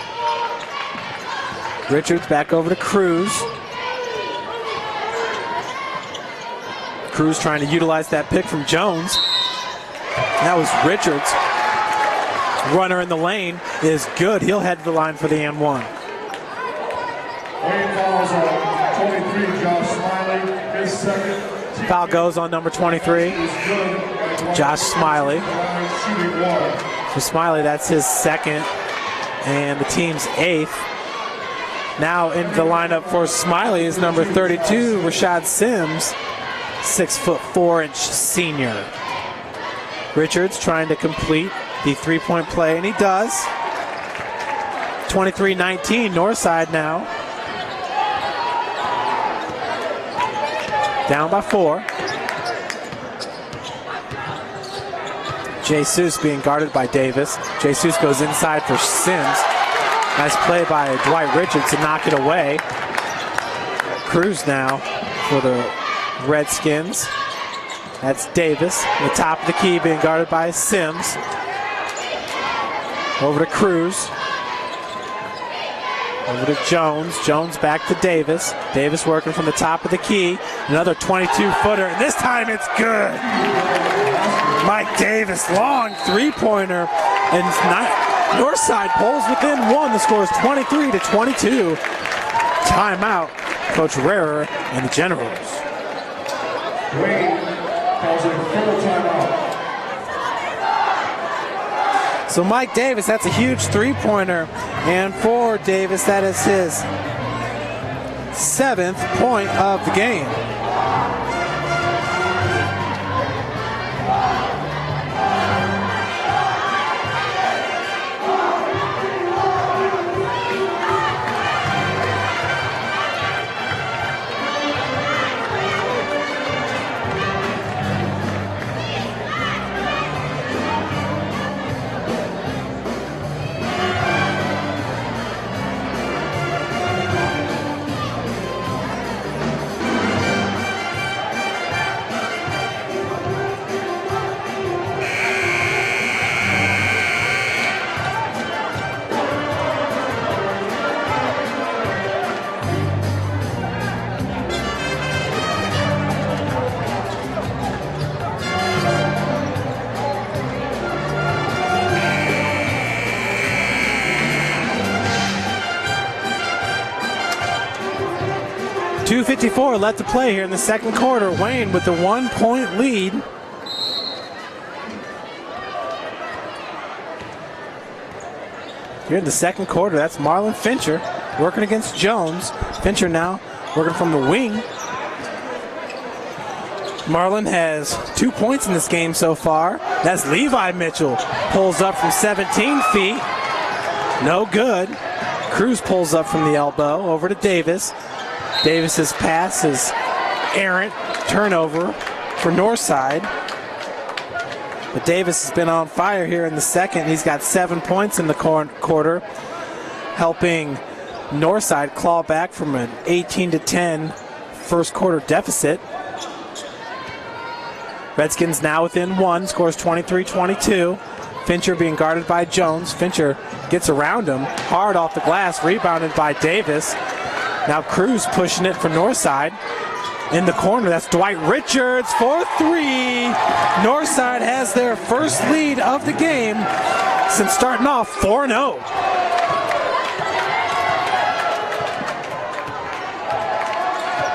Richards back over to Cruz. Cruz trying to utilize that pick from Jones. That was Richards. Runner in the lane is good. He'll head to the line for the and one. Wayne fouls on 23, Josh Smiley. His second. Foul goes on number 23, Josh Smiley. For Smiley, that's his second and the team's 8th. Now in the lineup for Smiley is number 32, Rashad Sims, 6'4" senior. Richards trying to complete the three-point play, and he does. 23-19, Northside now. Down by 4. Jesus being guarded by Davis. Jesus goes inside for Sims. Nice play by Dwight Richards to knock it away. Cruz now for the Redskins. That's Davis. The top of the key being guarded by Sims. Over to Cruz. Over to Jones. Jones back to Davis. Davis working from the top of the key. Another 22-footer. And this time it's good. Mike Davis, long three-pointer. And Northside pulls within 1. The score is 23-22. Timeout. Coach Rarer and the Generals. Wayne calls it a full timeout. So Mike Davis, that's a huge three-pointer. And for Davis, that is his 7th point of the game. .254 left to play here in the second quarter. Wayne with the 1-point lead. Here in the second quarter, that's Marlon Fincher working against Jones. Fincher now working from the wing. Marlon has 2 points in this game so far. That's Levi Mitchell. Pulls up from 17 feet. No good. Cruz pulls up from the elbow over to Davis. Davis's pass is errant. Turnover for Northside. But Davis has been on fire here in the second. He's got 7 points in the quarter, helping Northside claw back from an 18-10 first quarter deficit. Redskins now within 1, scores 23-22. Fincher being guarded by Jones. Fincher gets around him, hard off the glass, rebounded by Davis. Now Cruz pushing it for Northside. In the corner, that's Dwight Richards for 3. Northside has their first lead of the game. since starting off 4-0.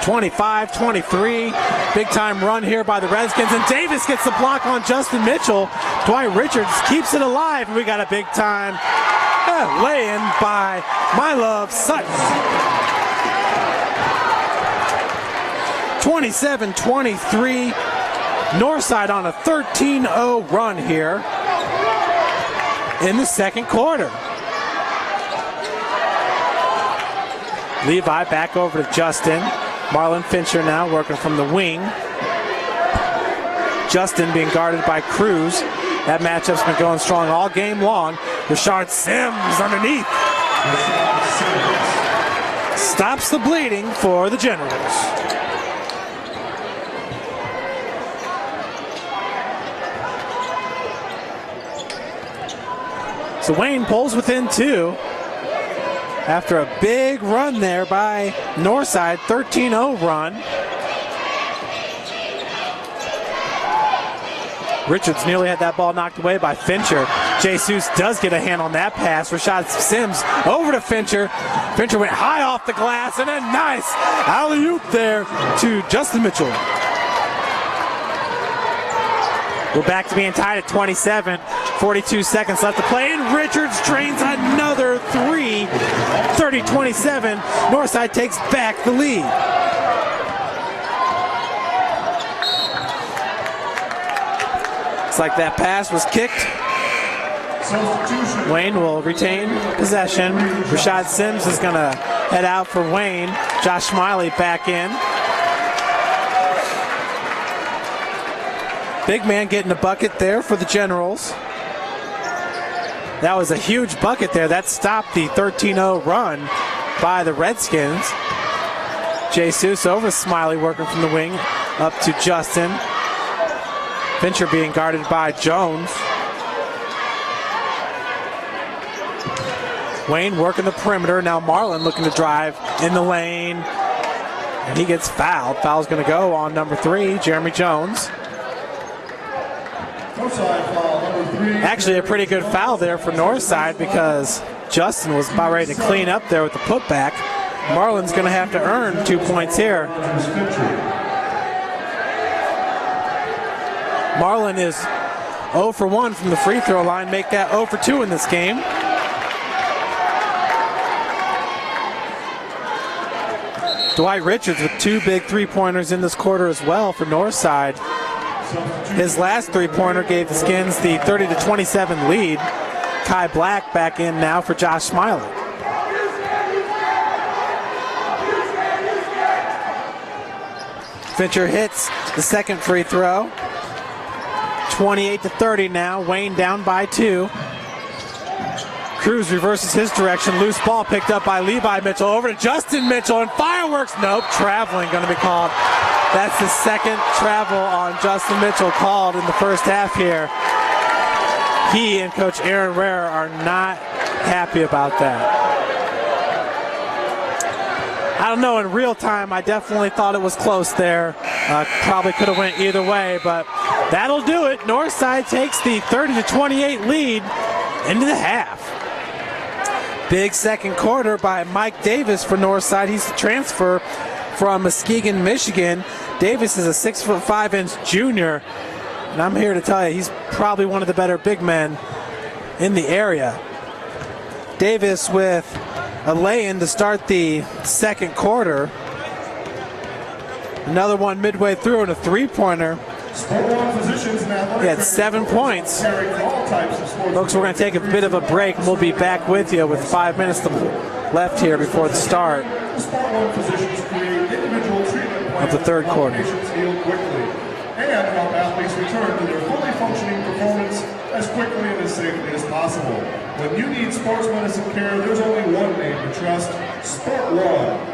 (25-23), big time run here by the Redskins, and Davis gets the block on Justin Mitchell. Dwight Richards keeps it alive, and we got a big time lay-in by my love Sutton. 27-23, Northside on a 13-0 run here in the second quarter. Levi back over to Justin. Marlon Fincher now working from the wing. Justin being guarded by Cruz. That matchup's been going strong all game long. Rashard Sims underneath. Stops the bleeding for the Generals. So Wayne pulls within 2 after a big run there by Northside, 13-0 run. Richards nearly had that ball knocked away by Fincher. Jesus does get a hand on that pass. Rashad Sims over to Fincher. Fincher went high off the glass, and a nice alley-oop there to Justin Mitchell. We're back to being tied at 27. 42 seconds left to play, and Richards drains another 3. 30-27. Northside takes back the lead. Looks like that pass was kicked. Wayne will retain possession. Rashad Sims is going to head out for Wayne. Josh Smiley back in. Big man getting a bucket there for the Generals. That was a huge bucket there. That stopped the 13-0 run by the Redskins. Jesus over Smiley working from the wing up to Justin. Fincher being guarded by Jones. Wayne working the perimeter. Now Marlon looking to drive in the lane. And he gets fouled. Foul's going to go on number 3, Jeremy Jones. Actually a pretty good foul there for Northside because Justin was about ready to clean up there with the putback. Marlon's going to have to earn 2 points here. Marlon is 0 for 1 from the free throw line, make that 0 for 2 in this game. Dwight Richards with 2 big three-pointers in this quarter as well for Northside. His last three-pointer gave the Skins the 30-27 lead. Kai Black back in now for Josh Smiley. Fincher hits the second free throw. 28-30 now. Wayne down by 2. Cruz reverses his direction. Loose ball picked up by Levi Mitchell. Over to Justin Mitchell, and fireworks. Nope, traveling going to be called. That's the second travel on Justin Mitchell called in the first half here. He and Coach Aaron Rare are not happy about that. I don't know, in real time, I definitely thought it was close there. Probably could have went either way, but that'll do it. Northside takes the 30-28 lead into the half. Big second quarter by Mike Davis for Northside. He's the transfer from Muskegon, Michigan. Davis is a 6'5" junior, and I'm here to tell you he's probably one of the better big men in the area. Davis with a lay-in to start the second quarter. Another one midway through and a three-pointer. He had 7 points. Folks, we're going to take a bit of a break, and we'll be back with you with 5 minutes left here before the start of the third quarter. And help athletes return to their fully functioning performance as quickly and as safely as possible. When you need sports medicine care, there's only one name to trust: Sport One.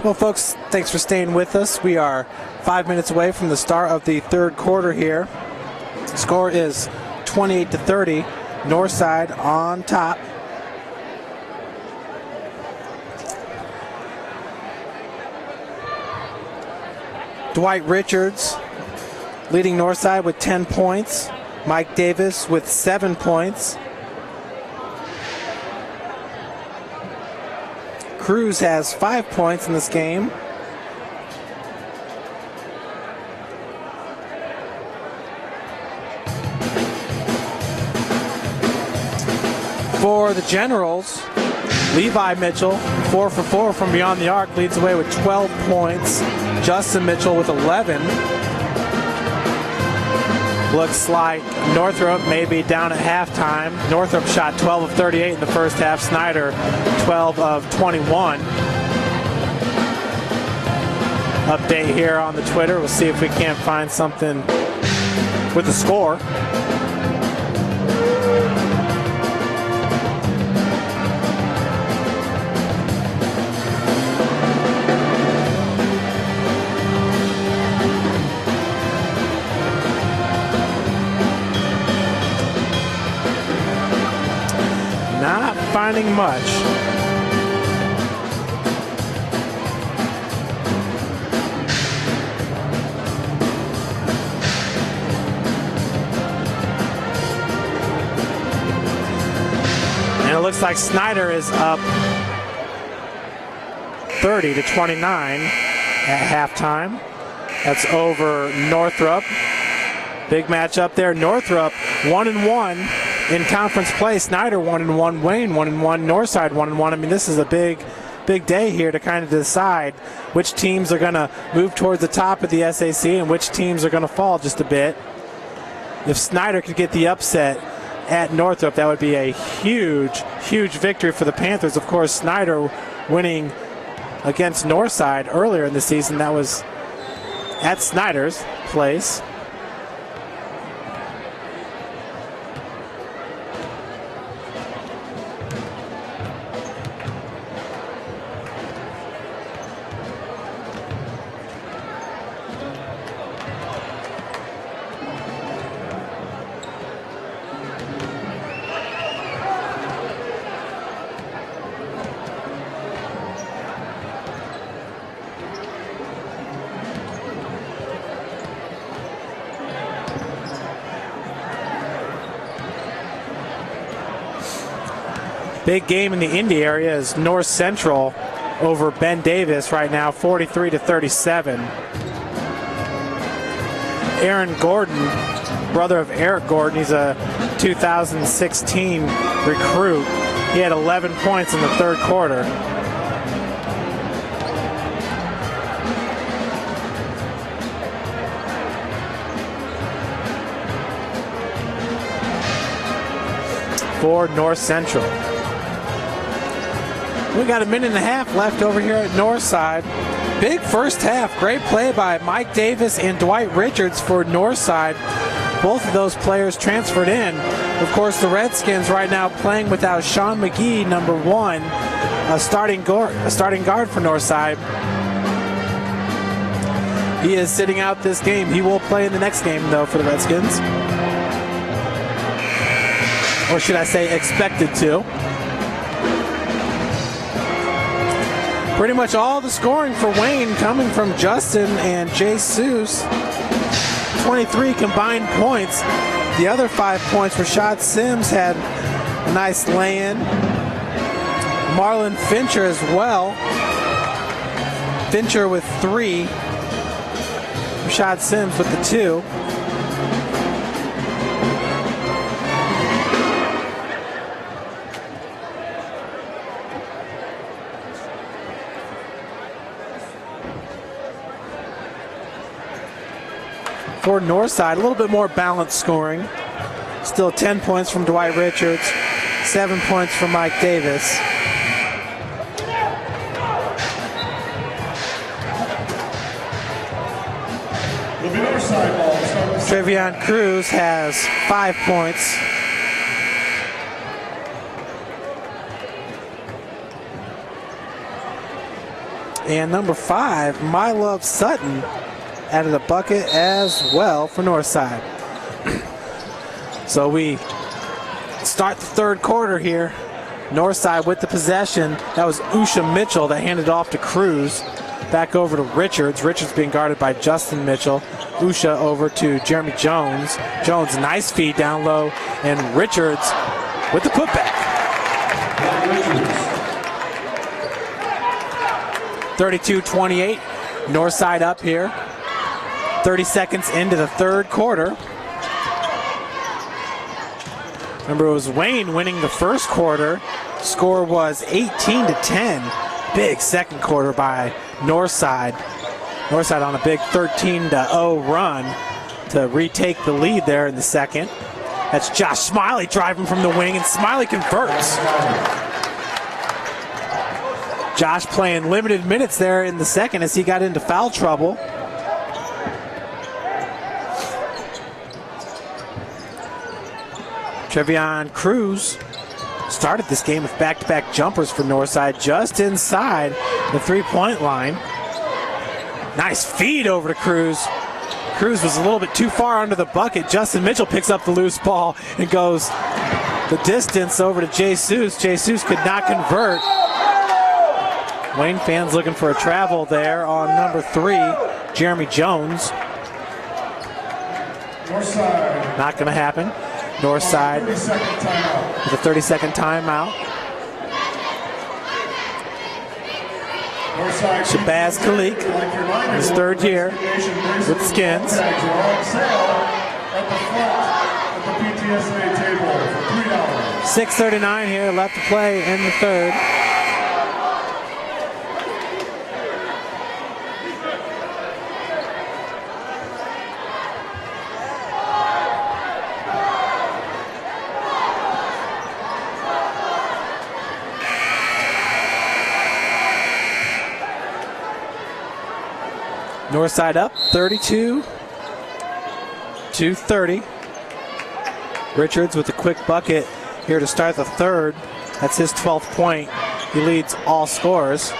Well, folks, thanks for staying with us. We are 5 minutes away from the start of the third quarter here. The score is 28-30. Northside on top. Dwight Richards leading Northside with 10 points. Mike Davis with 7 points. Cruz has 5 points in this game. For the Generals, Levi Mitchell, 4 for 4 from beyond the arc, leads away with 12 points. Justin Mitchell with 11. Looks like Northrop may be down at halftime. Northrop shot 12 of 38 in the first half. Snyder 12 of 21. Update here on the Twitter. We'll see if we can't find something with the score. Not finding much. And it looks like Snyder is up 30-29 at halftime. That's over Northrop. Big matchup there. Northrop 1-1 in conference play. Snyder 1-1, Wayne 1-1, Northside 1-1. I mean, this is a big day here to kind of decide which teams are going to move towards the top of the SAC and which teams are going to fall just a bit. If Snyder could get the upset at Northrop, that would be a huge victory for the Panthers. Of course, Snyder winning against Northside earlier in the season. That was at Snyder's place. Big game in the Indy area is North Central over Ben Davis right now, 43-37. Aaron Gordon, brother of Eric Gordon, he's a 2016 recruit. He had 11 points in the third quarter. For North Central. We got a minute and a half left over here at Northside. Big first half. Great play by Mike Davis and Dwight Richards for Northside. Both of those players transferred in. Of course, the Redskins right now playing without Sean McGee, number 1, a starting guard for Northside. He is sitting out this game. He will play in the next game, though, for the Redskins. Or should I say expected to. Pretty much all the scoring for Wayne coming from Justin and Jesus. 23 combined points. The other 5 points, Rashad Sims had a nice lay-in. Marlon Fincher as well. Fincher with 3. Rashad Sims with the 2. For Northside, a little bit more balanced scoring. Still 10 points from Dwight Richards, 7 points from Mike Davis. Will be Northside ball. Trevion Cruz has 5 points. And number 5, My Love Sutton, out of the bucket as well for Northside. So we start the third quarter here. Northside with the possession. That was Usha Mitchell that handed off to Cruz. Back over to Richards. Richards being guarded by Justin Mitchell. Usha over to Jeremy Jones. Jones, nice feed down low. And Richards with the putback. 32-28. Northside up here. 30 seconds into the third quarter. Remember, it was Wayne winning the first quarter. Score was 18-10. Big second quarter by Northside. Northside on a big 13-0 run to retake the lead there in the second. That's Josh Smiley driving from the wing, and Smiley converts. Josh playing limited minutes there in the second as he got into foul trouble. Trevion Cruz started this game with back-to-back jumpers for Northside just inside the three-point line. Nice feed over to Cruz. Cruz was a little bit too far under the bucket. Justin Mitchell picks up the loose ball and goes the distance over to Jesus. Jesus could not convert. Wayne fans looking for a travel there on number 3, Jeremy Jones. Northside. Not going to happen. Northside with a 30-second timeout. Shabazz Khalik, his third year with Skins. 6:39 here left to play in the third. Northside up 32-30. Richards with a quick bucket here to start the third. That's his 12th point. He leads all scorers.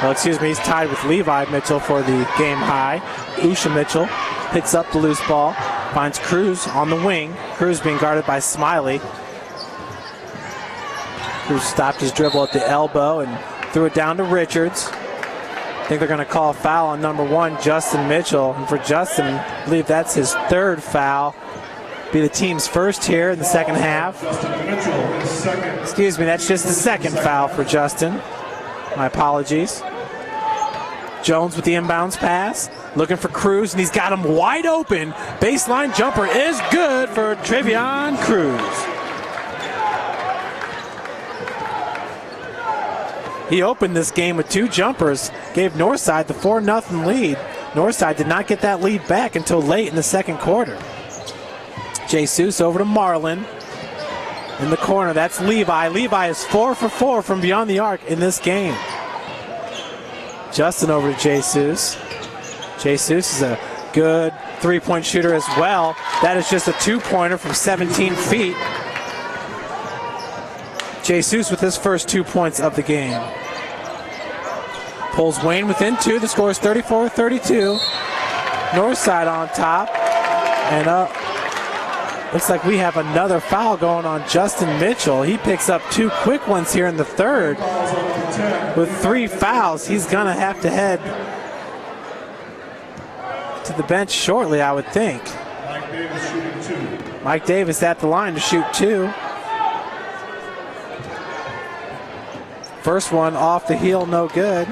Well, excuse me, he's tied with Levi Mitchell for the game high. Usha Mitchell picks up the loose ball, finds Cruz on the wing. Cruz being guarded by Smiley. Cruz stopped his dribble at the elbow and threw it down to Richards. I think they're going to call a foul on number 1, Justin Mitchell. And for Justin, I believe that's his third foul. Be the team's first here in the second half. Excuse me, that's just the second foul for Justin. My apologies. Jones with the inbounds pass. Looking for Cruz, and he's got him wide open. Baseline jumper is good for Trevion Cruz. He opened this game with 2 jumpers, gave Northside the 4-0 lead. Northside did not get that lead back until late in the second quarter. Jesus over to Marlin. In the corner, that's Levi. Levi is 4 for 4 from beyond the arc in this game. Justin over to Jesus. Jesus is a good three-point shooter as well. That is just a 2-pointer from 17 feet. Jesus with his first 2 points of the game. Pulls Wayne within 2. The score is 34-32. Northside on top. And looks like we have another foul going on Justin Mitchell. He picks up 2 quick ones here in the third. With 3 fouls, he's going to have to head to the bench shortly, I would think. Mike Davis shooting 2. Mike Davis at the line to shoot 2. First one off the heel, no good.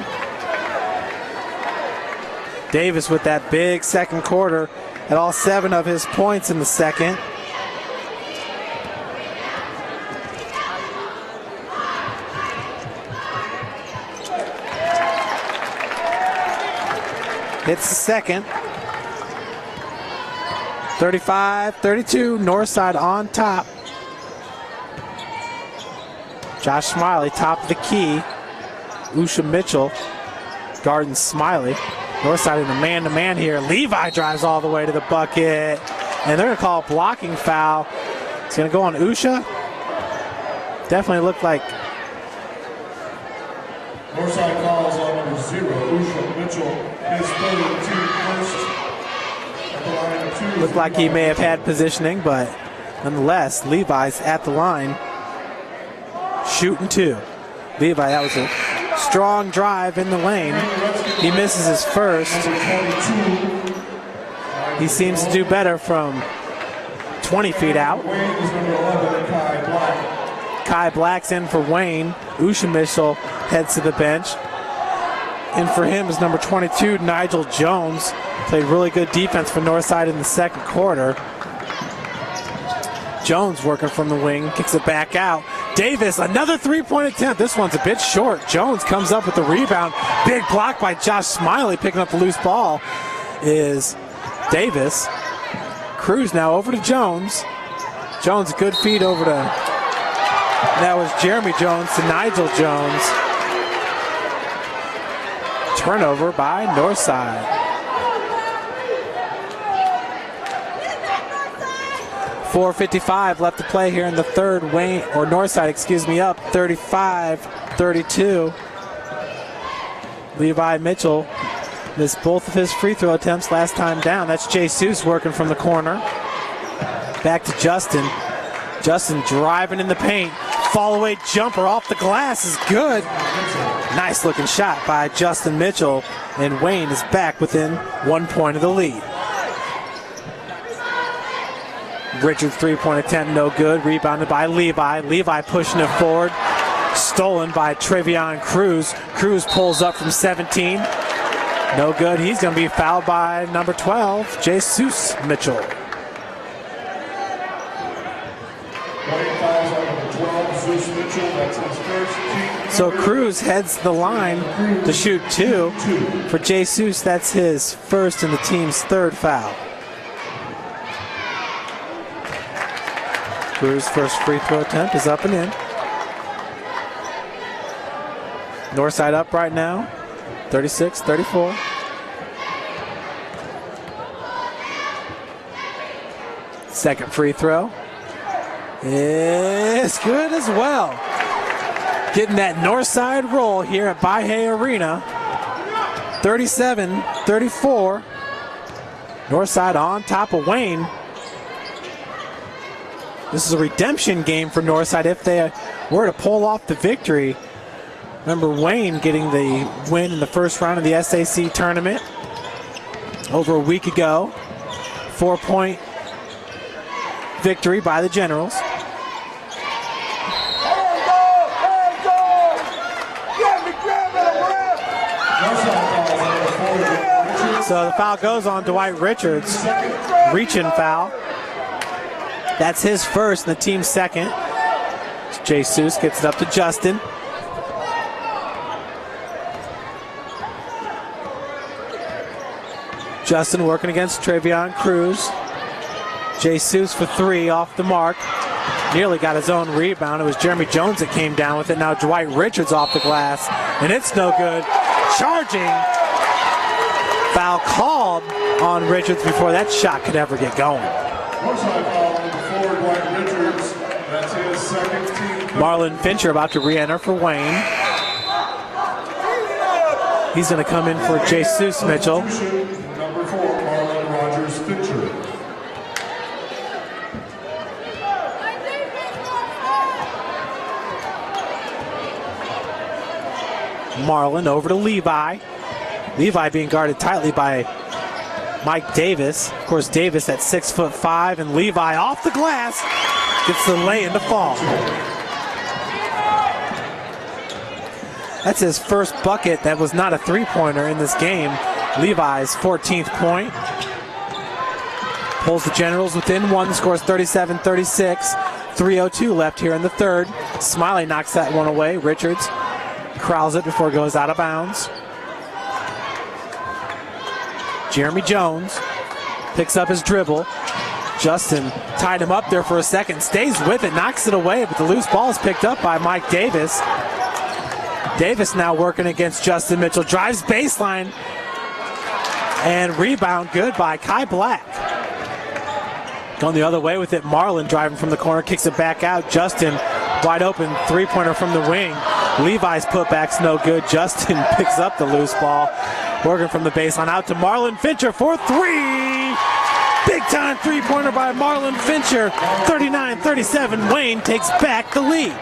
Davis with that big second quarter at all 7 of his points in the second. Hits the second. 35-32, Northside on top. Josh Smiley, top of the key. Usha Mitchell guarding Smiley. Northside in a man-to-man here. Levi drives all the way to the bucket. And they're going to call a blocking foul. It's going to go on Usha. Definitely looked like Northside calls Looked like he may have had positioning, but nonetheless, Levi's at the line, shooting 2. Levi, that was a strong drive in the lane. He misses his first. He seems to do better from 20 feet out. Kai Black's in for Wayne. Usha Mitchell heads to the bench. And for him is number 22, Nigel Jones. Played really good defense for Northside in the second quarter. Jones working from the wing, kicks it back out. Davis, another three-point attempt. This one's a bit short. Jones comes up with the rebound. Big block by Josh Smiley, picking up the loose ball is Davis. Cruz now over to Jones. Jones, good feed over to, that was Jeremy Jones to Nigel Jones. Turnover by Northside. 4:55 left to play here in the third. Wayne, or Northside, excuse me, up 35-32. Levi Mitchell missed both of his free throw attempts last time down. That's Jay Seuss working from the corner. Back to Justin. Justin driving in the paint. Fall away jumper off the glass is good. Nice looking shot by Justin Mitchell. And Wayne is back within 1 point of the lead. Richard's three-point attempt, no good. Rebounded by Levi. Levi pushing it forward. Stolen by Trevion Cruz. Cruz pulls up from 17. No good. He's going to be fouled by number 12, Jesus Mitchell. So Cruz heads the line to shoot 2. For Jesus, that's his first and the team's third foul. Cruz's first free throw attempt is up and in. Northside up right now, 36-34. Second free throw is good as well. Getting that Northside roll here at Baije Arena. 37-34. Northside on top of Wayne. This is a redemption game for Northside if they were to pull off the victory. Remember Wayne getting the win in the first round of the SAC tournament over a week ago. 4-point victory by the Generals. So the foul goes on Dwight Richards. Reach-in foul. That's his first and the team's second. Jesus gets it up to Justin. Justin working against Trevion Cruz. Jesus for 3 off the mark. Nearly got his own rebound. It was Jeremy Jones that came down with it. Now Dwight Richards off the glass. And it's no good. Charging. Foul called on Richards before that shot could ever get going. Marlon Fincher about to re-enter for Wayne. He's going to come in for Jesus Mitchell. Number 4, Marlon Rogers Fincher. Marlon over to Levi. Levi being guarded tightly by Mike Davis. Of course, Davis at 6'5", and Levi off the glass gets the lay in to fall. That's his first bucket that was not a three-pointer in this game. Levi's 14th point. Pulls the Generals within 1, scores 37-36. 3:02 left here in the third. Smiley knocks that one away. Richards corrals it before it goes out of bounds. Jeremy Jones picks up his dribble. Justin tied him up there for a second, stays with it, knocks it away, but the loose ball is picked up by Mike Davis. Davis now working against Justin Mitchell, drives baseline, and rebound good by Kai Black. Going the other way with it, Marlon driving from the corner, kicks it back out. Justin wide open, three-pointer from the wing. Levi's putback's no good. Justin picks up the loose ball. Working from the baseline out to Marlon Fincher for 3. Big time three-pointer by Marlon Fincher. 39-37. Wayne takes back the lead.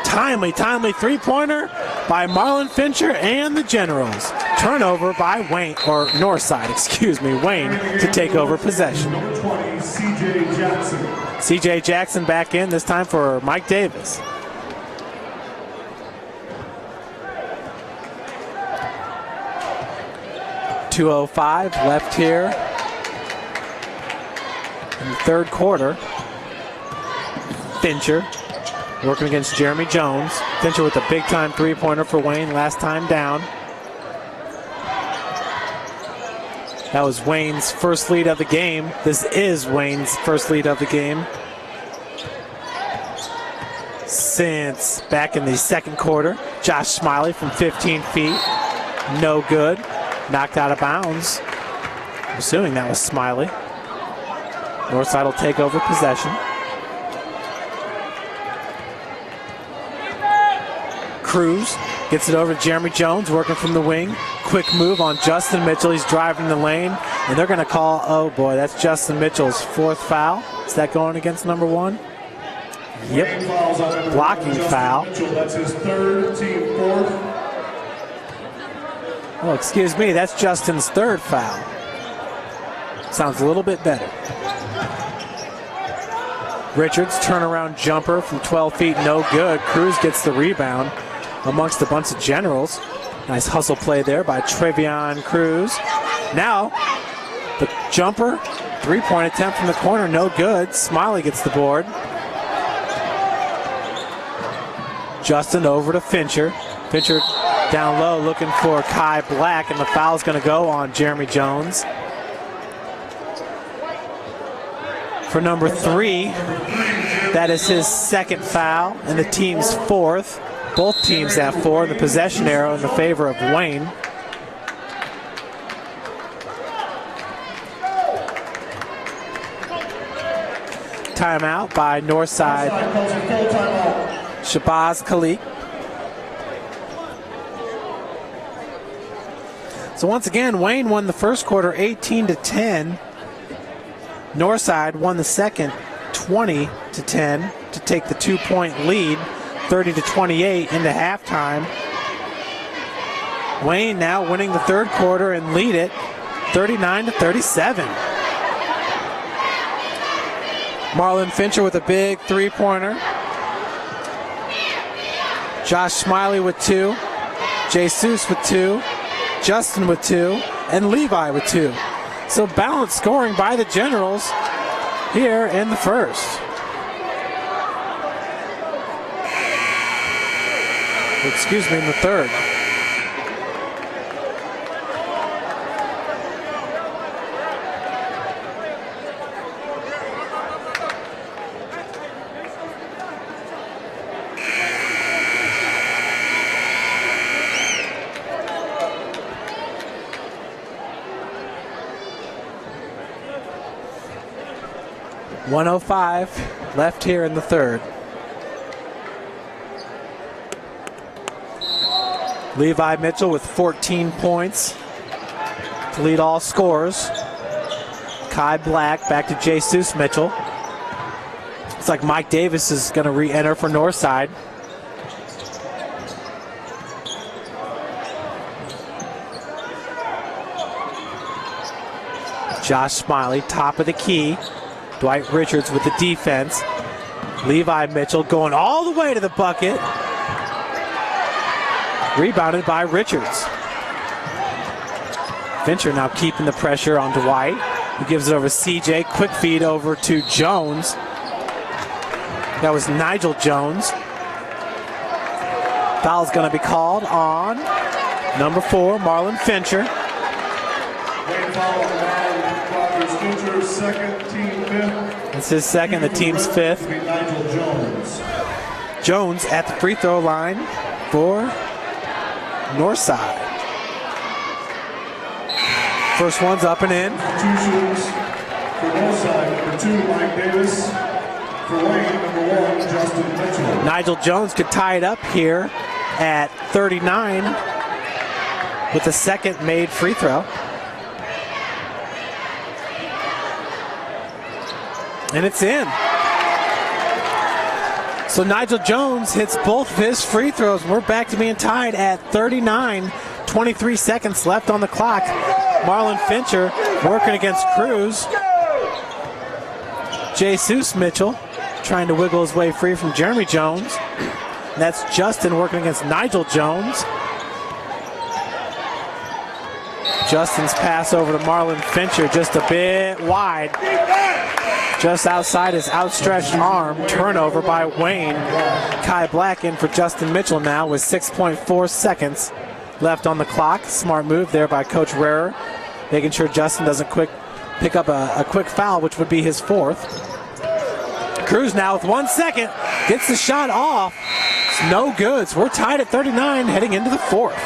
Timely three-pointer by Marlon Fincher and the Generals. Turnover by Wayne, or Northside, excuse me, Wayne to take over possession. Number 20, C.J. Jackson. C.J. Jackson back in, this time for Mike Davis. .205 left here in the third quarter. Fincher working against Jeremy Jones. Fincher with a big-time three-pointer for Wayne last time down. That was Wayne's first lead of the game. This is Wayne's first lead of the game since back in the second quarter. Josh Smiley from 15 feet. No good. Knocked out of bounds. I'm assuming that was Smiley. Northside will take over possession. Cruz gets it over to Jeremy Jones, working from the wing. Quick move on Justin Mitchell. He's driving the lane, and they're going to call, oh boy, that's Justin Mitchell's fourth foul. Is that going against number one? Yep. Blocking foul. That's his third, team fourth. Oh, excuse me, that's Justin's third foul. Sounds a little bit better. Richards, turnaround jumper from 12 feet, no good. Cruz gets the rebound amongst a bunch of Generals. Nice hustle play there by Trevion Cruz. Now, the jumper, three-point attempt from the corner, no good. Smiley gets the board. Justin over to Fincher. Fincher down low looking for Kai Black, and the foul's going to go on Jeremy Jones. For number 3, that is his second foul and the team's fourth. Both teams have 4. The possession arrow in the favor of Wayne. Timeout by Northside. Shabazz Khalik. So once again, Wayne won the first quarter 18-10. Northside won the second 20-10 to take the 2-point lead, 30-28 into halftime. Wayne now winning the third quarter and lead it 39-37. Marlon Fincher with a big three-pointer. Josh Smiley with 2. Jesus with 2. Justin with 2. And Levi with 2. So balanced scoring by the Generals here in the first. Excuse me, in the third. .105 left here in the third. Levi Mitchell with 14 points to lead all scorers. Kai Black back to Jesus Mitchell. It's like Mike Davis is going to re-enter for Northside. Josh Smiley, top of the key. Dwight Richards with the defense. Levi Mitchell going all the way to the bucket. Rebounded by Richards. Fincher now keeping the pressure on Dwight, who gives it over to CJ. Quick feed over to Jones. That was Nigel Jones. Foul's going to be called on number 4, Marlon Fincher. Fincher's second, team fifth. It's his second, the team's fifth. Nigel Jones. Jones at the free throw line for Northside. First one's up and in. 2 shooters for Northside. Number 2, Mike Davis. For Wayne, number 1, Justin Mitchell. Nigel Jones could tie it up here at 39. with the second made free throw. And it's in. So Nigel Jones hits both of his free throws. We're back to being tied at 39, 23 seconds left on the clock. Marlon Fincher working against Cruz. Jesus Mitchell trying to wiggle his way free from Jeremy Jones. That's Justin working against Nigel Jones. Justin's pass over to Marlon Fincher just a bit wide. Just outside his outstretched arm. Turnover by Wayne. Kai Black in for Justin Mitchell now with 6.4 seconds left on the clock. Smart move there by Coach Rarer, making sure Justin doesn't pick up a quick foul, which would be his fourth. Cruz now with 1 second. Gets the shot off. It's no good. So we're tied at 39 heading into the fourth.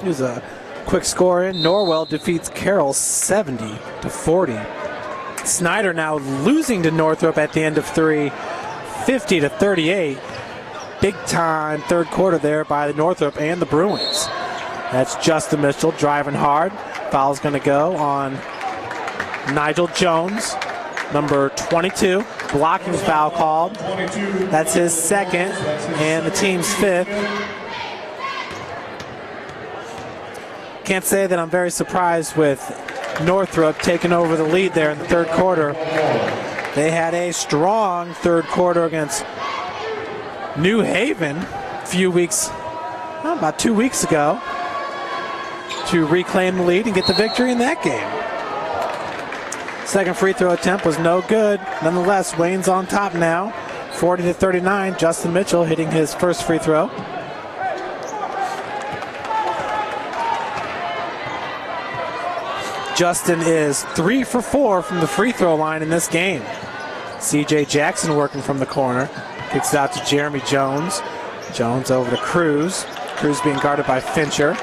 Here's a quick score in. Norwell defeats Carroll 70-40. Snyder now losing to Northrop at the end of three, 50-38. Big time third quarter there by the Northrop and the Bruins. That's Justin Mitchell driving hard. Foul's going to go on Nigel Jones, number 22. Blocking foul called. That's his second and the team's fifth. Can't say that I'm very surprised with Northrop taking over the lead there in the third quarter. They had a strong third quarter against New Haven a few weeks, about 2 weeks ago, to reclaim the lead and get the victory in that game. Second free throw attempt was no good. Nonetheless, Wayne's on top now, 40-39. Justin Mitchell hitting his first free throw. Justin is 3 for 4 from the free throw line in this game. CJ Jackson working from the corner. Kicks it out to Jeremy Jones. Jones over to Cruz. Cruz being guarded by Fincher.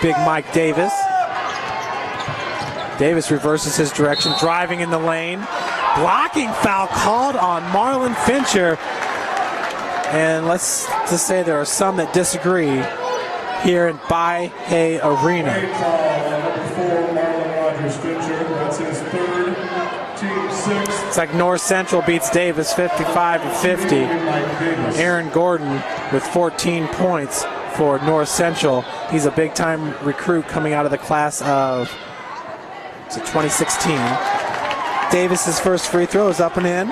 Big Mike Davis. Davis reverses his direction, driving in the lane. Blocking foul called on Marlon Fincher. And let's just say there are some that disagree here in By-Hay Arena. That's his third, team sixth. It's like North Central beats Davis 55-50. Aaron Gordon with 14 points for North Central. He's a big-time recruit coming out of the class of 2016. Davis's first free throw is up and in.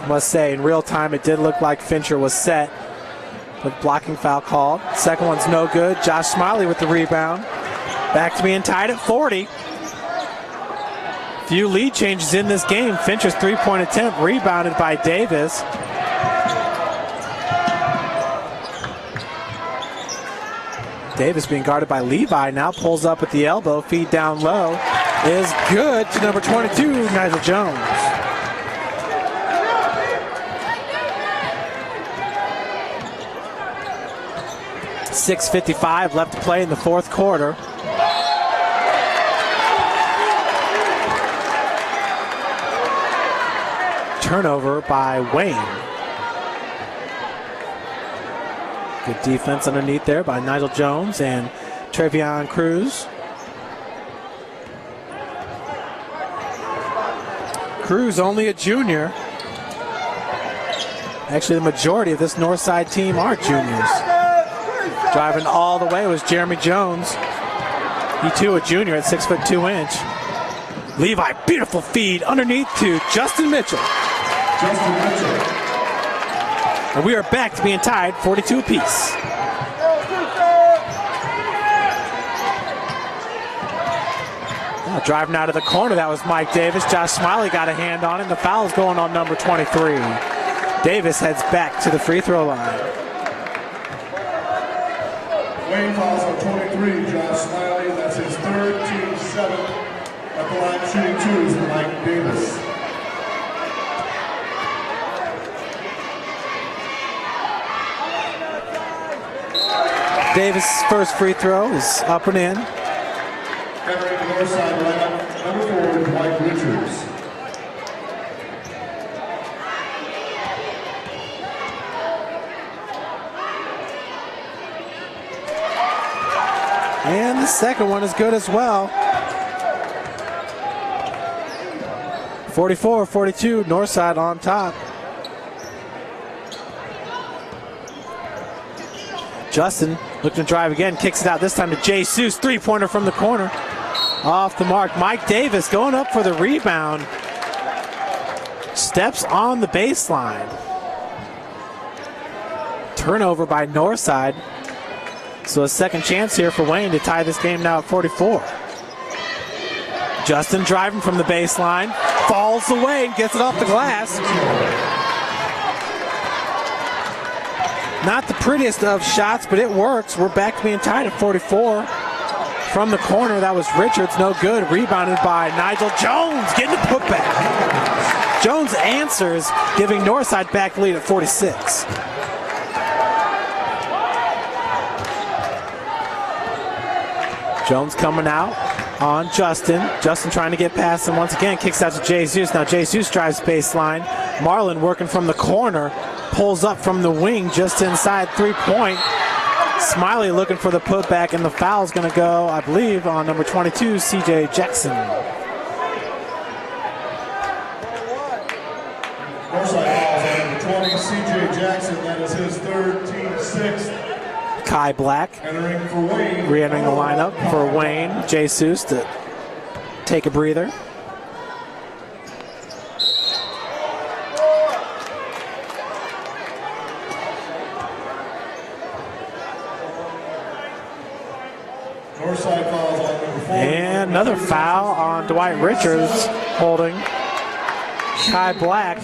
Must say, in real time, it did look like Fincher was set, with blocking foul called. Second one's no good. Josh Smiley with the rebound. Back to being tied at 40. Few lead changes in this game. Fincher's three-point attempt rebounded by Davis. Davis being guarded by Levi now, pulls up at the elbow, feed down low, is good to number 22, Nigel Jones. .6:55 left to play in the fourth quarter. turnover by Wayne. Good defense underneath there by Nigel Jones and Trevion Cruz. Cruz only a junior. Actually, the majority of this Northside team are juniors. Driving all the way was Jeremy Jones. He too a junior at 6'2". Levi, beautiful feed underneath to Justin Mitchell. Justin Mitchell. And we are back to being tied 42 apiece. Driving out of the corner, that was Mike Davis. Josh Smiley got a hand on it. The foul's going on number 23. Davis heads back to the free throw line. Wayne fouls on 23, Josh Smiley. That's his third, team seventh. At the line shooting 2 is Mike Davis. Davis' first free throw is up and in. Entering the north side lineup, number 4 is Mike Richards. And the second one is good as well. 44-42, Northside on top. Justin looking to drive again, kicks it out this time to Jay Seuss, three-pointer from the corner. Off the mark, Mike Davis going up for the rebound. Steps on the baseline. Turnover by Northside. So a second chance here for Wayne to tie this game now at 44. Justin driving from the baseline, falls away and gets it off the glass. Not the prettiest of shots, but it works. We're back to being tied at 44. From the corner, that was Richards, no good. Rebounded by Nigel Jones, getting the putback. Jones answers, giving Northside back lead at 46. Jones coming out on Justin. Justin trying to get past him once again. Kicks out to Jay Zeus. Now Jay Zeus drives baseline. Marlin working from the corner. Pulls up from the wing just inside three-point. Smiley looking for the putback, and the foul's going to go, I believe, on number 22, C.J. Jackson. Northside fouls on number 20, C.J. Jackson. That is his third, team sixth. Kai Black Entering for Wayne. re-entering the lineup for Wayne. Jay Seuss to take a breather. Northside fouls on number 4. And another foul on Dwight Richards holding Kai Black.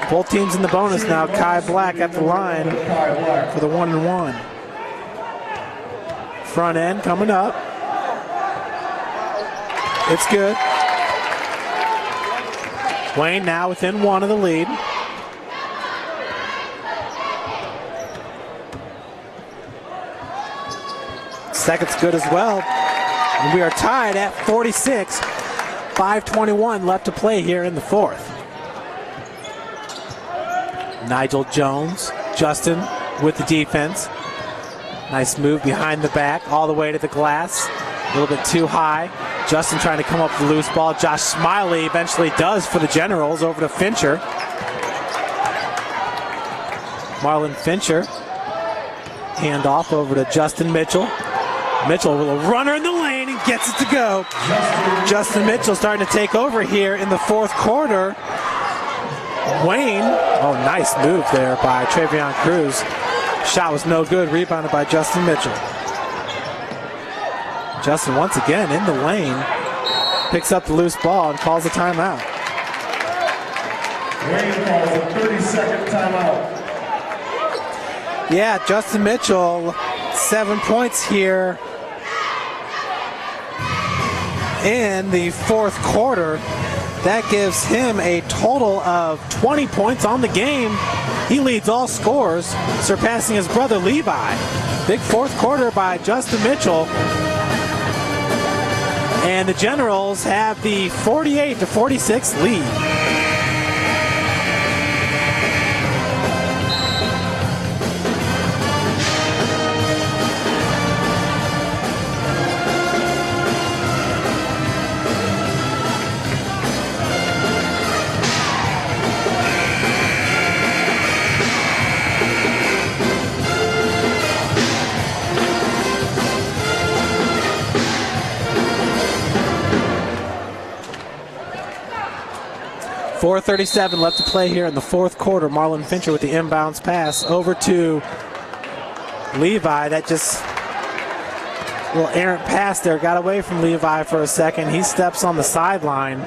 Both teams in the bonus now. Kai Black at the line for the 1-and-1. Front end coming up. It's good. Wayne now within 1 of the lead. Second's good as well. And we are tied at 46. 5:21 left to play here in the fourth. Nigel Jones, Justin with the defense. Nice move behind the back, all the way to the glass. A little bit too high. Justin trying to come up with the loose ball. Josh Smiley eventually does for the Generals over to Fincher. Marlon Fincher. Hand off over to Justin Mitchell. Mitchell with a runner in the lane and gets it to go. Justin Mitchell starting to take over here in the fourth quarter. Wayne, oh, nice move there by Trevion Cruz. Shot was no good, rebounded by Justin Mitchell. Justin once again in the lane, picks up the loose ball and calls a timeout. Wayne calls a 30-second timeout. Yeah, Justin Mitchell, 7 points here in the fourth quarter. That gives him a total of 20 points on the game. He leads all scorers, surpassing his brother Levi. Big fourth quarter by Justin Mitchell. And the Generals have the 48-46 lead. 4:37 left to play here in the fourth quarter. Marlon Fincher with the inbounds pass over to Levi. That just little errant pass there got away from Levi for a second. He steps on the sideline.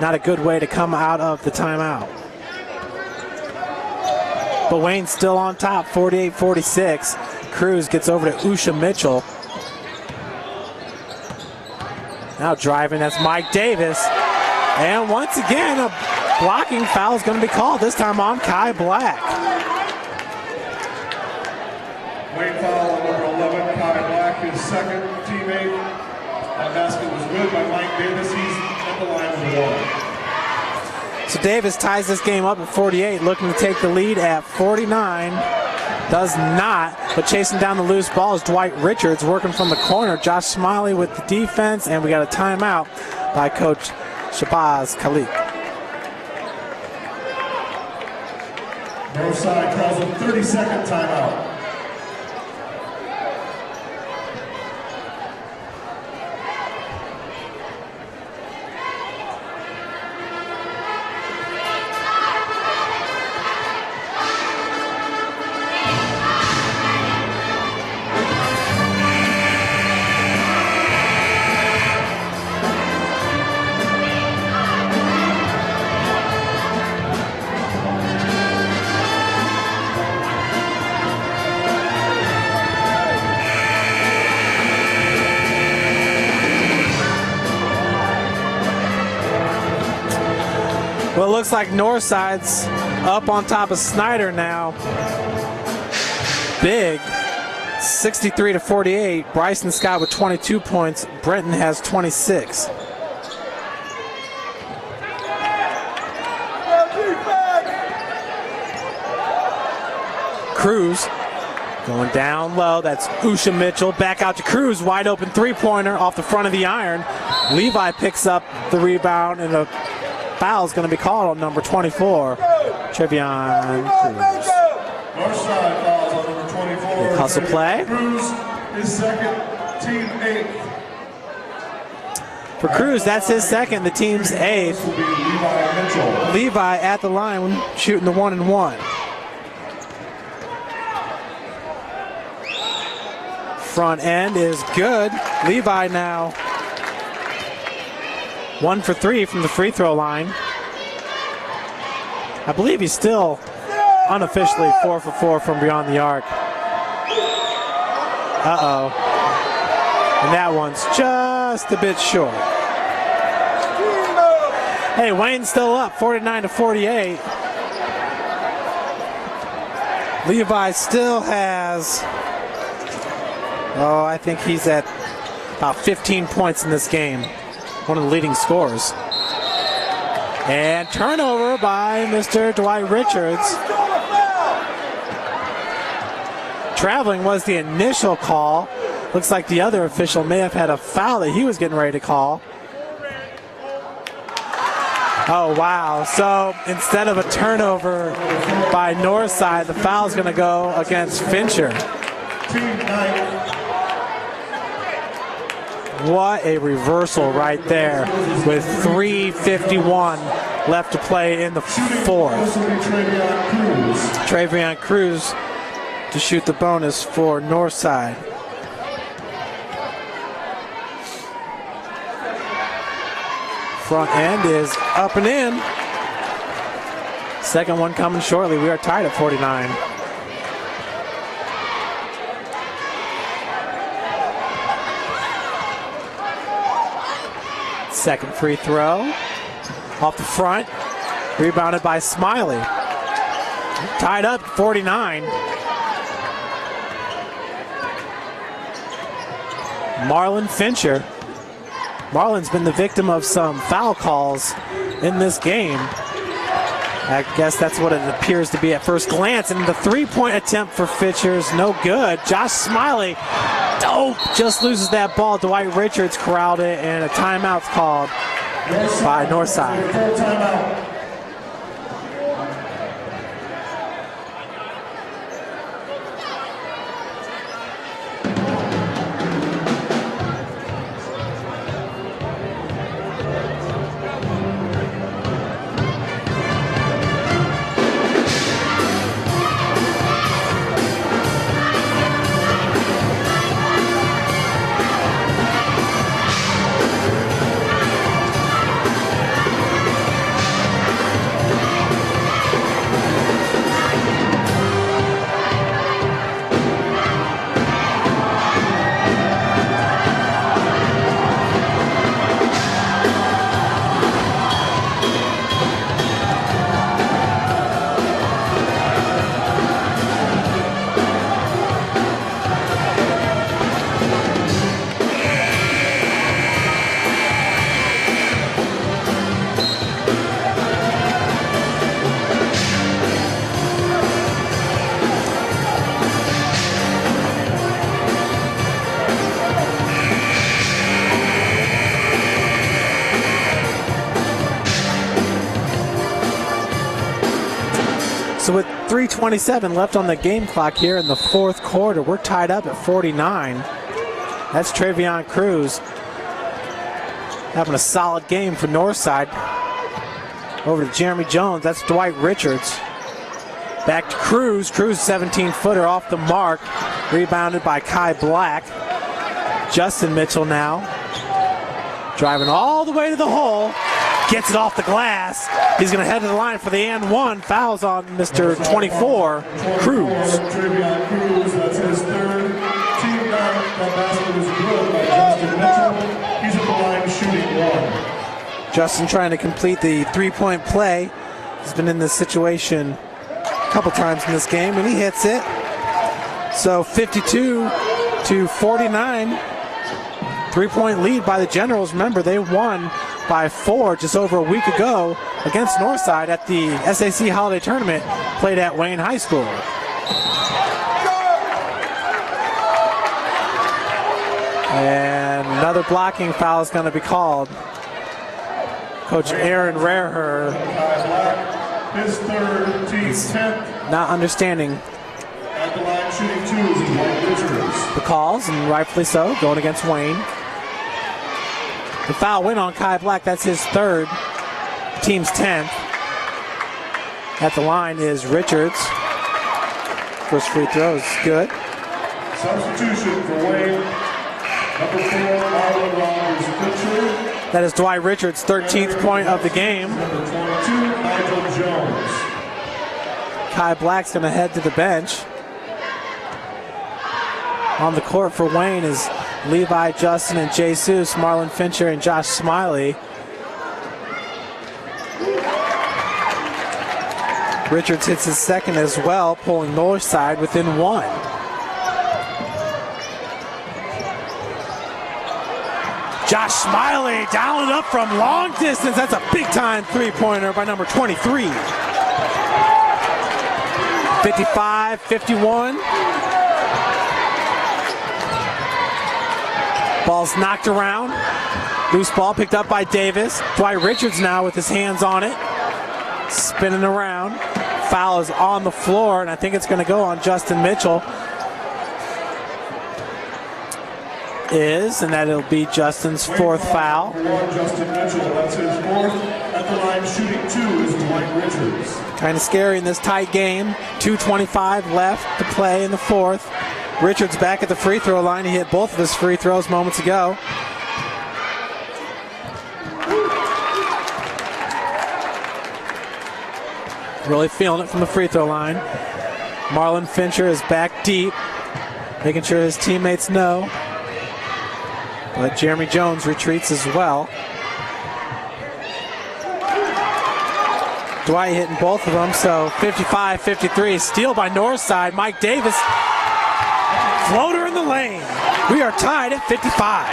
Not a good way to come out of the timeout. But Wayne's still on top, 48-46. Cruz gets over to Usha Mitchell. Now driving, that's Mike Davis. And once again, a blocking foul is going to be called, this time on Kai Black. Wayne foul on number 11, Kai Black, his second teammate. That basket was good by Mike Davis. He's at the line of the wall. So Davis ties this game up at 48, looking to take the lead at 49. Does not, but chasing down the loose ball is Dwight Richards working from the corner. Josh Smiley with the defense, and we got a timeout by Coach Shabazz Khalik. Northside calls a 30-second timeout. Well, it looks like Northside's up on top of Snyder now. Big, 63-48. Bryson Scott with 22 points. Brenton has 26. Cruz going down low. That's Usha Mitchell. Back out to Cruz. Wide open three-pointer off the front of the iron. Levi picks up the rebound, and a foul is going to be called on number 24, Trevion Cruz. Northside fouls on number 24. Big hustle play. Cruz, his second, team 8th. For Cruz, that's his second, the team's 8th. This will be Levi Mitchell. Levi at the line shooting the 1-and-1. Front end is good. Levi now 1 for 3 from the free throw line. I believe he's still unofficially 4 for 4 from beyond the arc. Uh-oh. And that one's just a bit short. Hey, Wayne's still up, 49-48. Levi still has, I think he's at about 15 points in this game. One of the leading scorers. And turnover by Mr. Dwight Richards. Traveling was the initial call. Looks like the other official may have had a foul that he was getting ready to call. Oh, wow. So instead of a turnover by Northside, the foul is going to go against Fincher. What a reversal right there with 3:51 left to play in the fourth. Trevion Cruz to shoot the bonus for Northside. Front end is up and in. Second one coming shortly. We are tied at 49. Second free throw. Off the front. Rebounded by Smiley. Tied up 49. Marlon Fincher. Marlon's been the victim of some foul calls in this game. I guess that's what it appears to be at first glance. And the three-point attempt for Fincher's no good. Josh Smiley, just loses that ball. Dwight Richards corralled it, and a timeout's called by Northside. 3:27 left on the game clock here in the fourth quarter. We're tied up at 49. That's Travion Cruz having a solid game for Northside. Over to Jeremy Jones. That's Dwight Richards. Back to Cruz. Cruz 17-footer off the mark. Rebounded by Kai Black. Justin Mitchell now driving all the way to the hole. Gets it off the glass. He's going to head to the line for the and one. Fouls on Mr. 24, Cruz. Travion Cruz, that's his third. Team down. That basket was good by Justin Mitchell. He's at the line shooting one. Justin trying to complete the three-point play. He's been in this situation a couple times in this game, and he hits it. So 52-49. Three-point lead by the Generals. Remember, they won by 4 just over a week ago against Northside at the SAC Holiday Tournament played at Wayne High School. And another blocking foul is going to be called. Coach Aaron Rareher, his third, team's 10th. Not understanding At the line shooting two is Dwight Richards. the calls, and rightfully so, going against Wayne. The foul went on Kai Black. That's his third, team's 10th. At the line is Richards. First free throw is good. Substitution for Wayne. Number 4, Marlon Rogers-Pitcher. That is Dwight Richards' 13th point of the game. Number 22, Nigel Jones. Kai Black's going to head to the bench. On the court for Wayne is Levi Justin and Jesus, Marlon Fincher and Josh Smiley. Richards hits his second as well, pulling Northside within 1. Josh Smiley dialing up from long distance. That's a big-time three-pointer by number 23. 55-51. Ball's knocked around. Loose ball picked up by Davis. Dwight Richards now with his hands on it. Spinning around. Foul is on the floor, and I think it's going to go on Justin Mitchell. And that it'll be Justin's fourth foul. Justin Mitchell, that's his fourth. At the line shooting two is Dwight Richards. Kind of scary in this tight game. 2:25 left to play in the fourth. Richards back at the free throw line. He hit both of his free throws moments ago. Really feeling it from the free throw line. Marlon Fincher is back deep, making sure his teammates know. But Jeremy Jones retreats as well. Dwight hitting both of them, so 55-53. Steal by Northside. Mike Davis. Floater in the lane. We are tied at 55.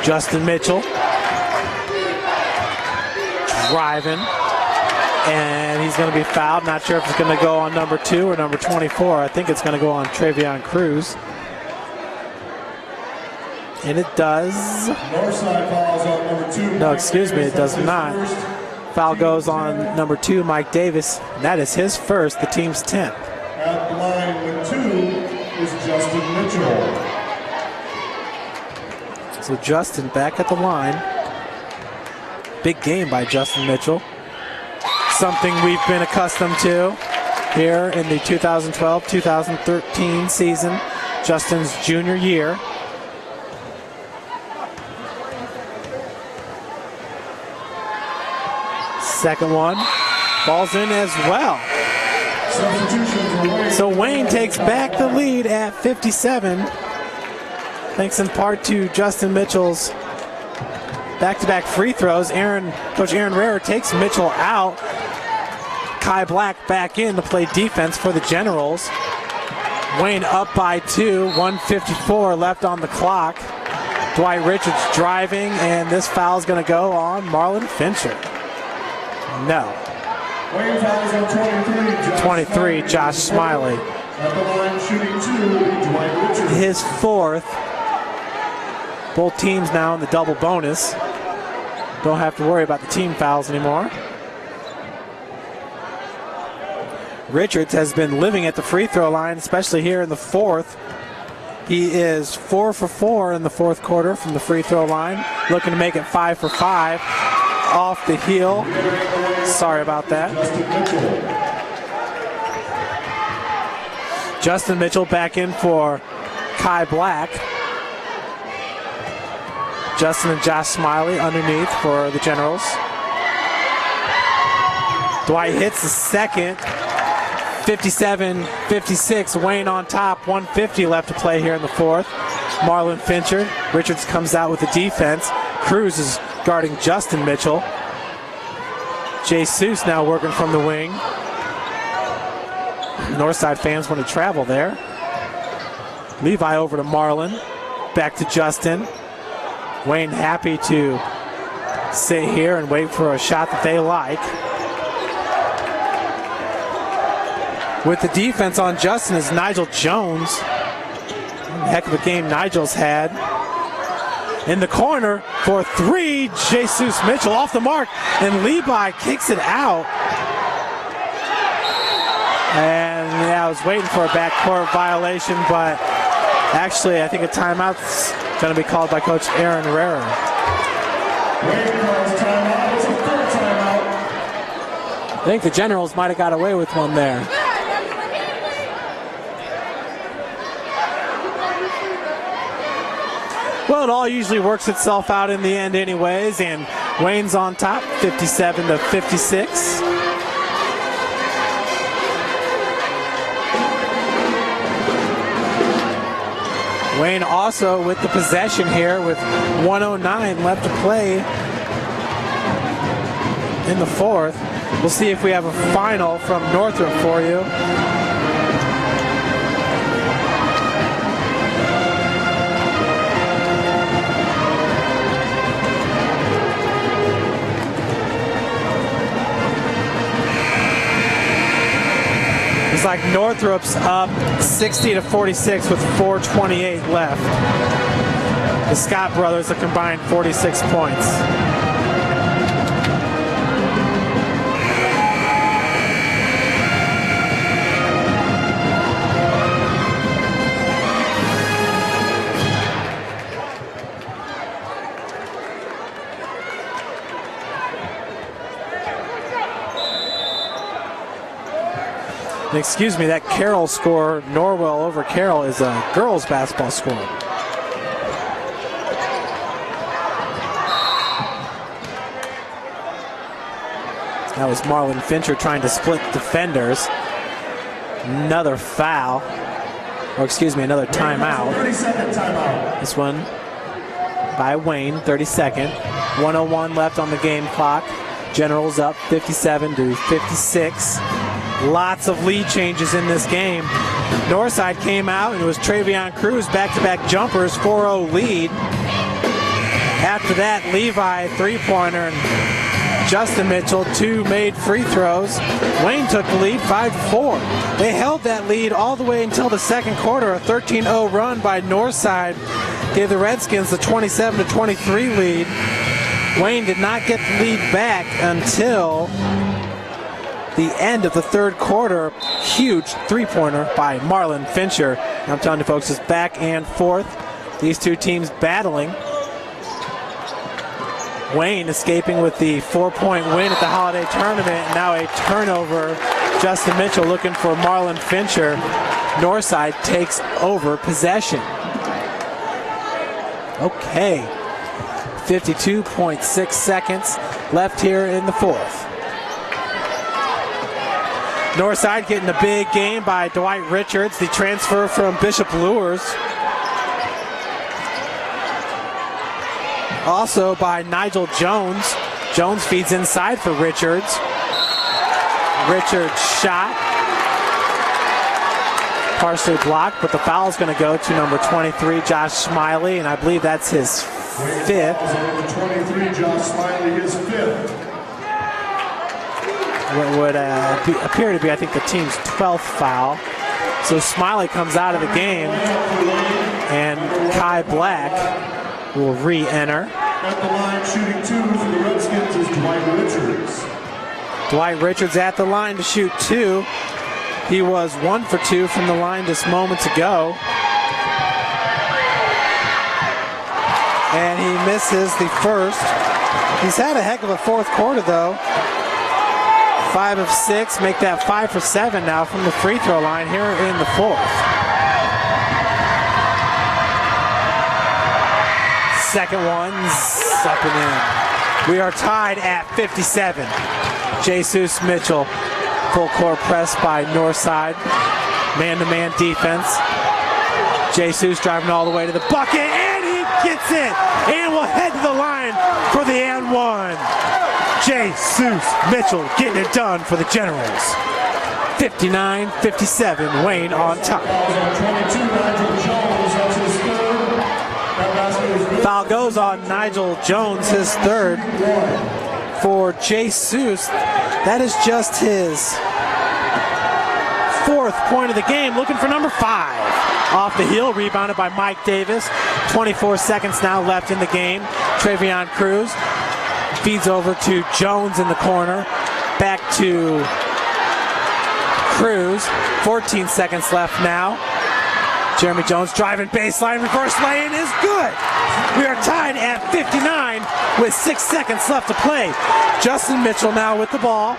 Justin Mitchell. Driving. And he's going to be fouled. Not sure if it's going to go on number 2 or number 24. I think it's going to go on Travion Cruz. And it does. Northside fouls on number 2. No, excuse me, it does not. Foul goes on number 2, Mike Davis. And that is his first, the team's 10th. At the line with 2 is Justin Mitchell. So Justin back at the line. Big game by Justin Mitchell. Something we've been accustomed to here in the 2012-2013 season, Justin's junior year. Second one falls in as well. So Wayne takes back the lead at 57, thanks in part to Justin Mitchell's back-to-back free throws. Coach Aaron Rarer takes Mitchell out. Kai Black back in to play defense for the Generals. Wayne up by 2, 1:54 left on the clock. Dwight Richards driving, and this foul is going to go on Marlon Fincher. No. Wayne fouls on 23, Josh Smiley. At the line shooting 2, Dwight Richards. His fourth. Both teams now in the double bonus. Don't have to worry about the team fouls anymore. Richards has been living at the free throw line, especially here in the fourth. He is 4 for 4 in the fourth quarter from the free throw line, looking to make it 5 for 5 off the heel. Sorry about that. Justin Mitchell back in for Kai Black. Justin and Josh Smiley underneath for the Generals. Dwight hits the second. 57-56, Wayne on top, 150 left to play here in the fourth. Marlon Fincher, Richards comes out with the defense. Cruz is guarding Justin Mitchell. Jesus now working from the wing. Northside fans want to travel there. Levi over to Marlon, back to Justin. Wayne happy to sit here and wait for a shot that they like. With the defense on Justin is Nigel Jones. Heck of a game Nigel's had. In the corner for three, Jesus Mitchell off the mark, and Levi kicks it out. And yeah, I was waiting for a backcourt violation, but actually I think a timeout's going to be called by Coach Aaron Herrera. I think the Generals might have got away with one there. Well, it all usually works itself out in the end anyways, and Wayne's on top, 57-56. Wayne also with the possession here with 1:09 left to play in the fourth. We'll see if we have a final from Northrop for you. It's like Northrop's up 60-46 with 4:28 left. The Scott brothers have combined 46 points. And excuse me, that Carroll score, Norwell over Carroll, is a girls' basketball score. That was Marlon Fincher trying to split defenders. Another foul, or excuse me, another timeout. 30-second timeout. This one by Wayne, 32nd. 1:01 left on the game clock. Generals up 57-56. Lots of lead changes in this game. Northside came out and it was Travion Cruz back-to-back jumpers, 4-0 lead. After that, Levi three-pointer and Justin Mitchell, two made free throws. Wayne took the lead 5-4. They held that lead all the way until the second quarter. A 13-0 run by Northside gave the Redskins the 27-23 lead. Wayne did not get the lead back until the end of the third quarter. Huge three-pointer by Marlon Fincher. I'm telling you folks, it's back and forth. These two teams battling. Wayne escaping with the 4-point win at the Holiday Tournament. And now a turnover. Justin Mitchell looking for Marlon Fincher. Northside takes over possession. Okay. 52.6 seconds left here in the fourth. Northside getting a big game by Dwight Richards, the transfer from Bishop Lures. Also by Nigel Jones. Jones feeds inside for Richards. Richards shot. Partially blocked, but the foul is going to go to number 23, Josh Smiley, and I believe that's his fifth. Number 23, Josh Smiley, his fifth. What would appear to be, I think, the team's 12th foul. So Smiley comes out of the game, and Kai Black will re-enter. At the line, shooting 2 for the Redskins is Dwight Richards. Dwight Richards at the line to shoot 2. He was 1 for 2 from the line just moments ago. And he misses the first. He's had a heck of a fourth quarter, though. 5 of 6, make that 5 for 7 now from the free throw line here in the fourth. Second one's up and in. We are tied at 57. Jesus Mitchell, full court press by Northside. Man-to-man defense. Jesus driving all the way to the bucket, and he gets it! And will head to the line for the and one. Jesus Mitchell getting it done for the Generals. 59-57, Wayne on top. Foul goes on Nigel Jones, his third. For Jesus, that is just his fourth point of the game, looking for number 5. Off the heel, rebounded by Mike Davis. 24 seconds now left in the game. Travion Cruz feeds over to Jones in the corner. Back to Cruz. 14 seconds left now. Jeremy Jones driving baseline, reverse lay-in is good. We are tied at 59 with 6 seconds left to play. Justin Mitchell now with the ball.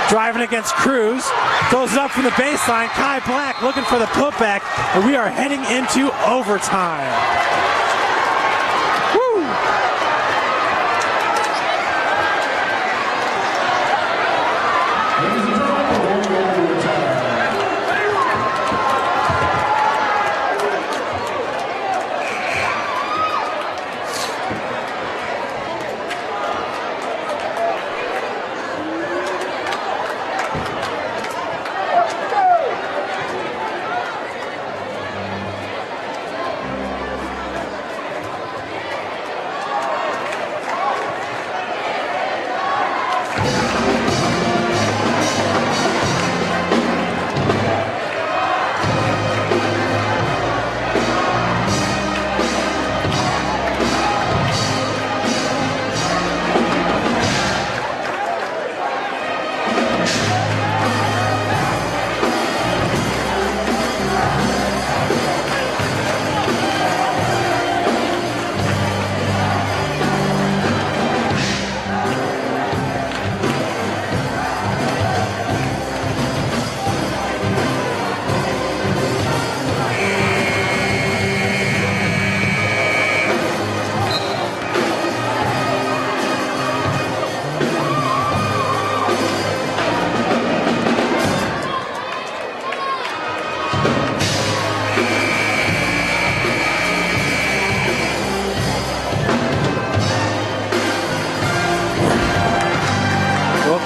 Driving against Cruz. Goes up from the baseline. Kai Black looking for the putback. And we are heading into overtime. Woo!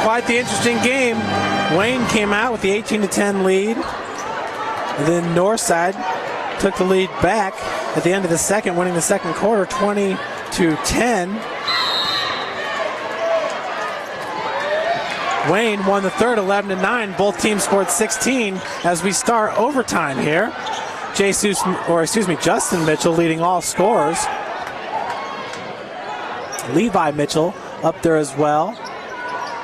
Quite the interesting game. Wayne came out with the 18-10 lead. And then Northside took the lead back at the end of the second, winning the second quarter 20-10. Wayne won the third 11-9. Both teams scored 16 as we start overtime here. Justin Mitchell leading all scorers. Levi Mitchell up there as well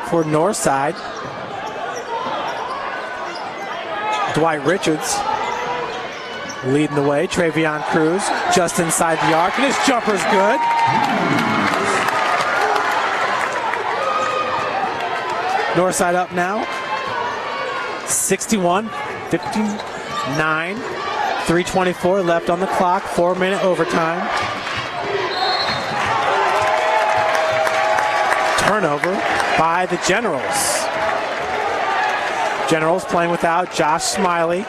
for Northside. Dwight Richards leading the way. Travion Cruz just inside the arc, and his jumper's good. Northside up now. 61-59. 3:24 left on the clock. 4-minute overtime. Turnover by the Generals. Generals playing without Josh Smiley.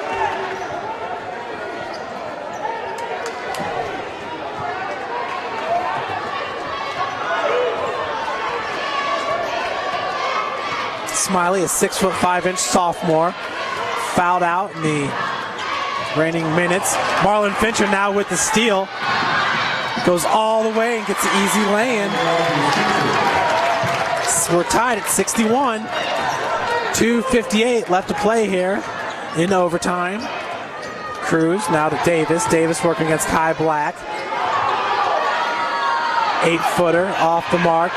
Smiley, a 6'5" sophomore, fouled out in the reigning minutes. Marlon Fincher now with the steal. Goes all the way and gets an easy lay-in. We're tied at 61. 2:58 left to play here in overtime. Cruz now to Davis. Davis working against Kai Black. 8-footer off the mark.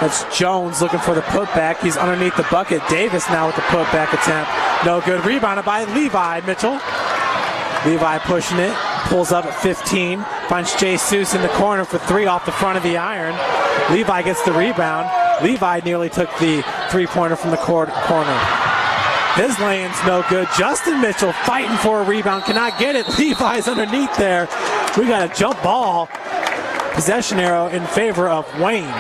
That's Jones looking for the putback. He's underneath the bucket. Davis now with the putback attempt. No good. Rebounded by Levi Mitchell. Levi pushing it. Pulls up at 15. Finds Jesus in the corner for 3 off the front of the iron. Levi gets the rebound. Levi nearly took the three-pointer from the corner. His layin's no good. Justin Mitchell fighting for a rebound. Cannot get it. Levi's underneath there. We got a jump ball. Possession arrow in favor of Wayne.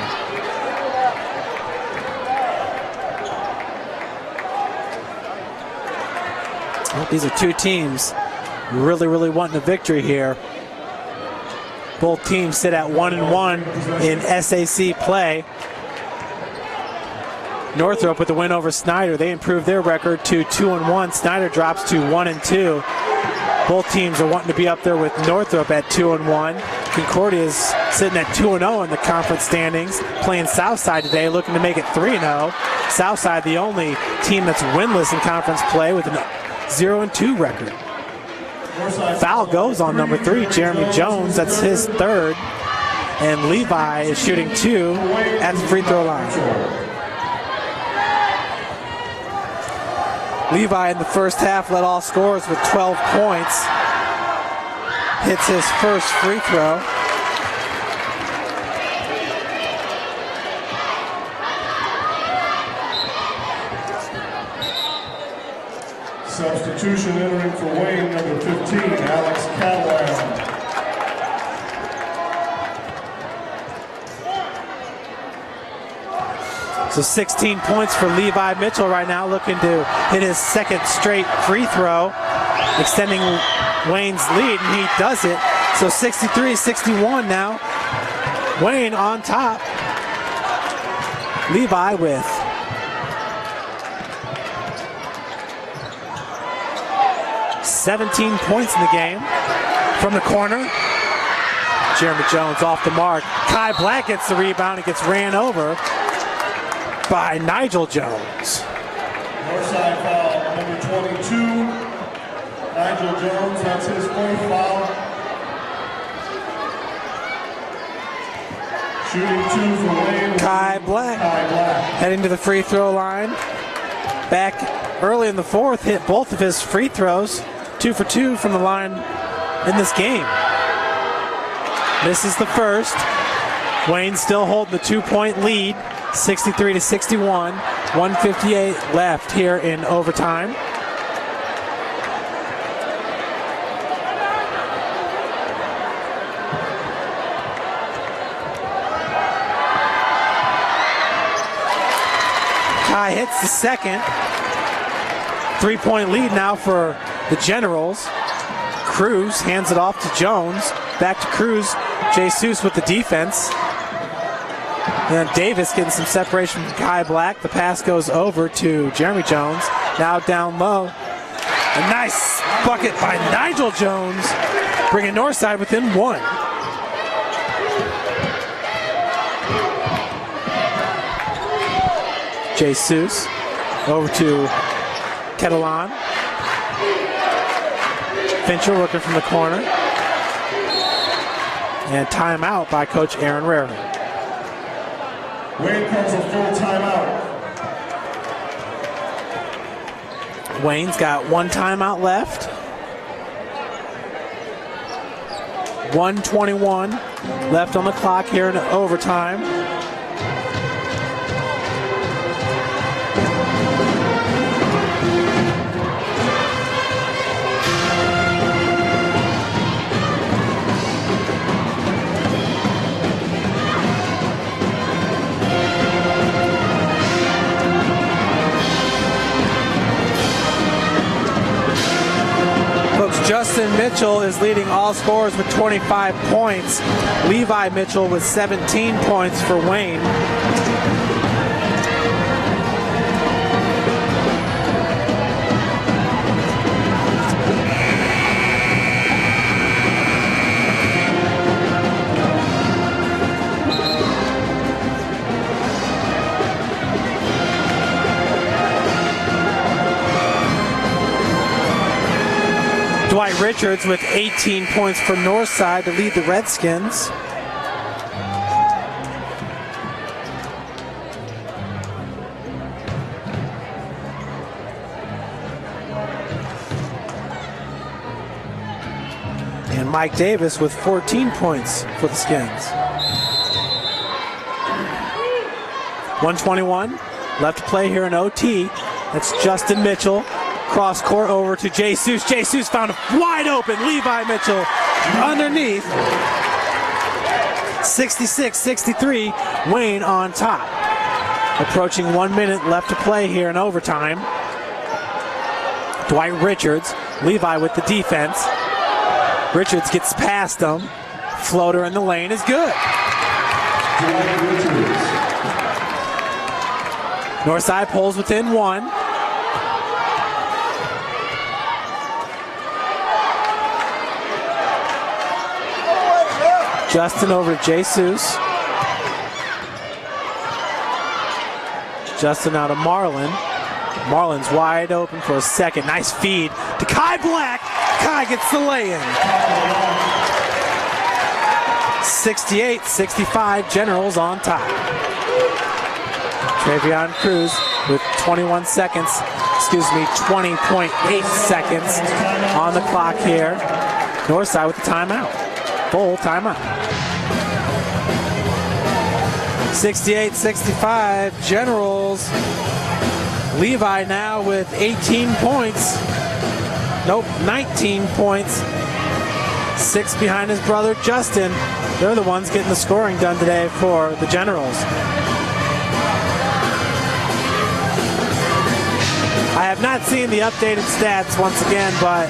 These are two teams really wanting a victory here. Both teams sit at 1-1 in SAC play. Northrop with the win over Snyder. They improved their record to 2-1. Snyder drops to 1-2. Both teams are wanting to be up there with Northrop at 2-1. Concordia's sitting at 2-0 in the conference standings. Playing Southside today, looking to make it 3-0. Southside, the only team that's winless in conference play with an 0-2 record. Foul goes on number 3, Jeremy Jones. That's his third. And Levi is shooting 2 at the free throw line. Levi in the first half led all scorers with 12 points. Hits his first free throw. Substitution entering for Wayne, number 15, Alex Catalan. So 16 points for Levi Mitchell right now, looking to hit his second straight free throw, extending Wayne's lead, and he does it. So 63-61 now. Wayne on top. Levi with 17 points in the game. From the corner, Jeremy Jones off the mark. Kai Black gets the rebound and gets ran over by Nigel Jones. Northside foul, number 22, Nigel Jones. That's his fourth foul. Shooting 2 for Wayne. Kai Black heading to the free throw line. Back early in the fourth, hit both of his free throws. 2 for 2 from the line in this game. This is the first. Wayne still holding the 2-point lead, 63-61. 1:58 left here in overtime. Kai hits the second. 3-point lead now for the Generals. Cruz hands it off to Jones. Back to Cruz. Jesus with the defense. And then Davis getting some separation from Kai Black. The pass goes over to Jeremy Jones. Now down low. A nice bucket by Nigel Jones, bringing Northside within 1. Jesus over to Catalan. Fincher working from the corner. And timeout by Coach Aaron Rarick. Wayne calls a full timeout. Wayne's got 1 timeout left. 1:21 left on the clock here in overtime. Justin Mitchell is leading all scorers with 25 points. Levi Mitchell with 17 points for Wayne. Dwight Richards with 18 points for Northside to lead the Redskins. Mike Davis with 14 points for the Skins. 1:21 left to play here in OT. That's Justin Mitchell. Cross court over to Jesus. Jesus found a wide open Levi Mitchell underneath. 66-63, Wayne on top. Approaching 1 minute left to play here in overtime. Dwight Richards, Levi with the defense. Richards gets past him. Floater in the lane is good. Northside pulls within one. Justin over to Jesus. Justin out of Marlin. Marlin's wide open for a second. Nice feed to Kai Black. Kai gets the lay-in. 68-65, Generals on top. Travion Cruz with 20.8 seconds on the clock here. Northside with the timeout. Full timeout. 68-65, Generals. Levi now with 18 points. Nope, 19 points. 6 behind his brother Justin. They're the ones getting the scoring done today for the Generals. I have not seen the updated stats once again, but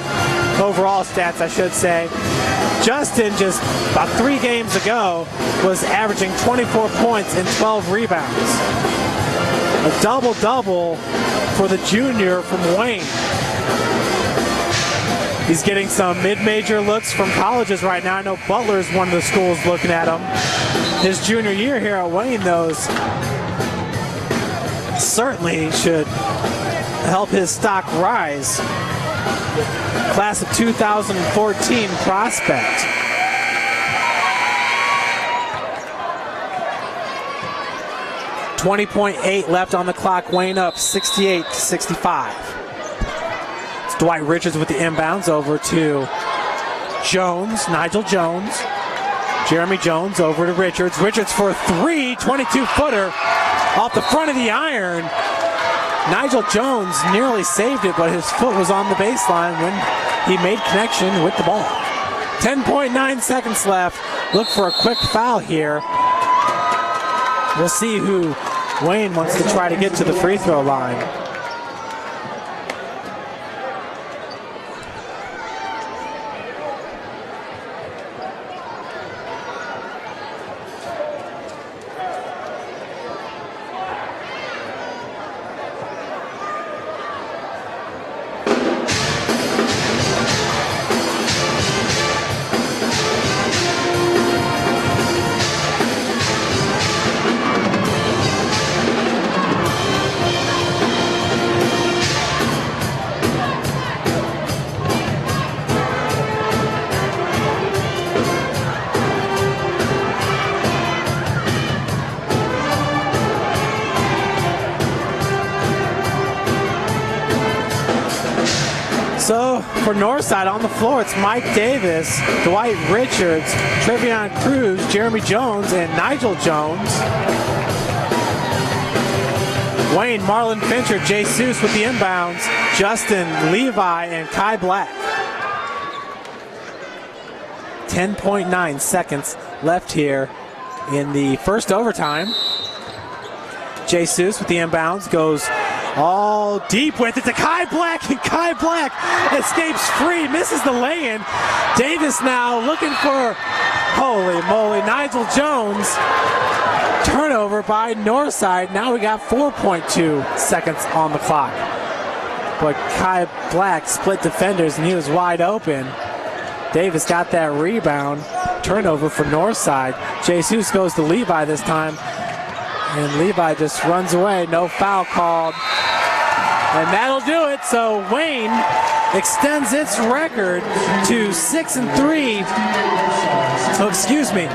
overall stats I should say. Justin just about 3 games ago was averaging 24 points and 12 rebounds. A double-double for the junior from Wayne. He's getting some mid-major looks from colleges right now. I know Butler's one of the schools looking at him. His junior year here at Wayne, though, certainly should help his stock rise. Class of 2014 prospect. .8 left on the clock. Wayne up 68-65. It's Dwight Richards with the inbounds over to Jones, Nigel Jones. Jeremy Jones over to Richards. Richards for a 3, 22-footer off the front of the iron. Nigel Jones nearly saved it, but his foot was on the baseline when he made connection with the ball. 10.9 seconds left. Look for a quick foul here. We'll see who Wayne wants to try to get to the free throw line. So for Northside on the floor, it's Mike Davis, Dwight Richards, Travion Cruz, Jeremy Jones, and Nigel Jones. Wayne, Marlon Fincher, Jesus with the inbounds, Justin, Levi, and Kai Black. 10.9 seconds left here in the first overtime. Jesus with the inbounds goes all deep with it to Kai Black, and Kai Black escapes free, misses the lay-in. Davis now looking for, holy moly, Nigel Jones. Turnover by Northside. Now we got 4.2 seconds on the clock. But Kai Black split defenders and he was wide open. Davis got that rebound. Turnover for Northside. Jesus goes to Levi this time. And Levi just runs away. No foul called. And that'll do it. So Wayne extends its record to 6-3. So excuse me.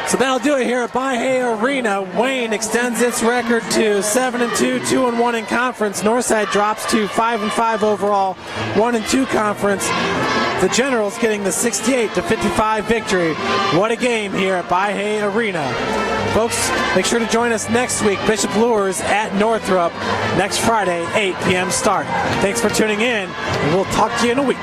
So that'll do it here at Baha'i Arena. Wayne extends its record to 7-2, 2-1 in conference. Northside drops to 5-5 overall, 1-2 conference. The Generals getting the 68-55 victory. What a game here at By-Hay Arena. Folks, make sure to join us next week. Bishop Lures at Northrop next Friday, 8 p.m. start. Thanks for tuning in, and we'll talk to you in a week.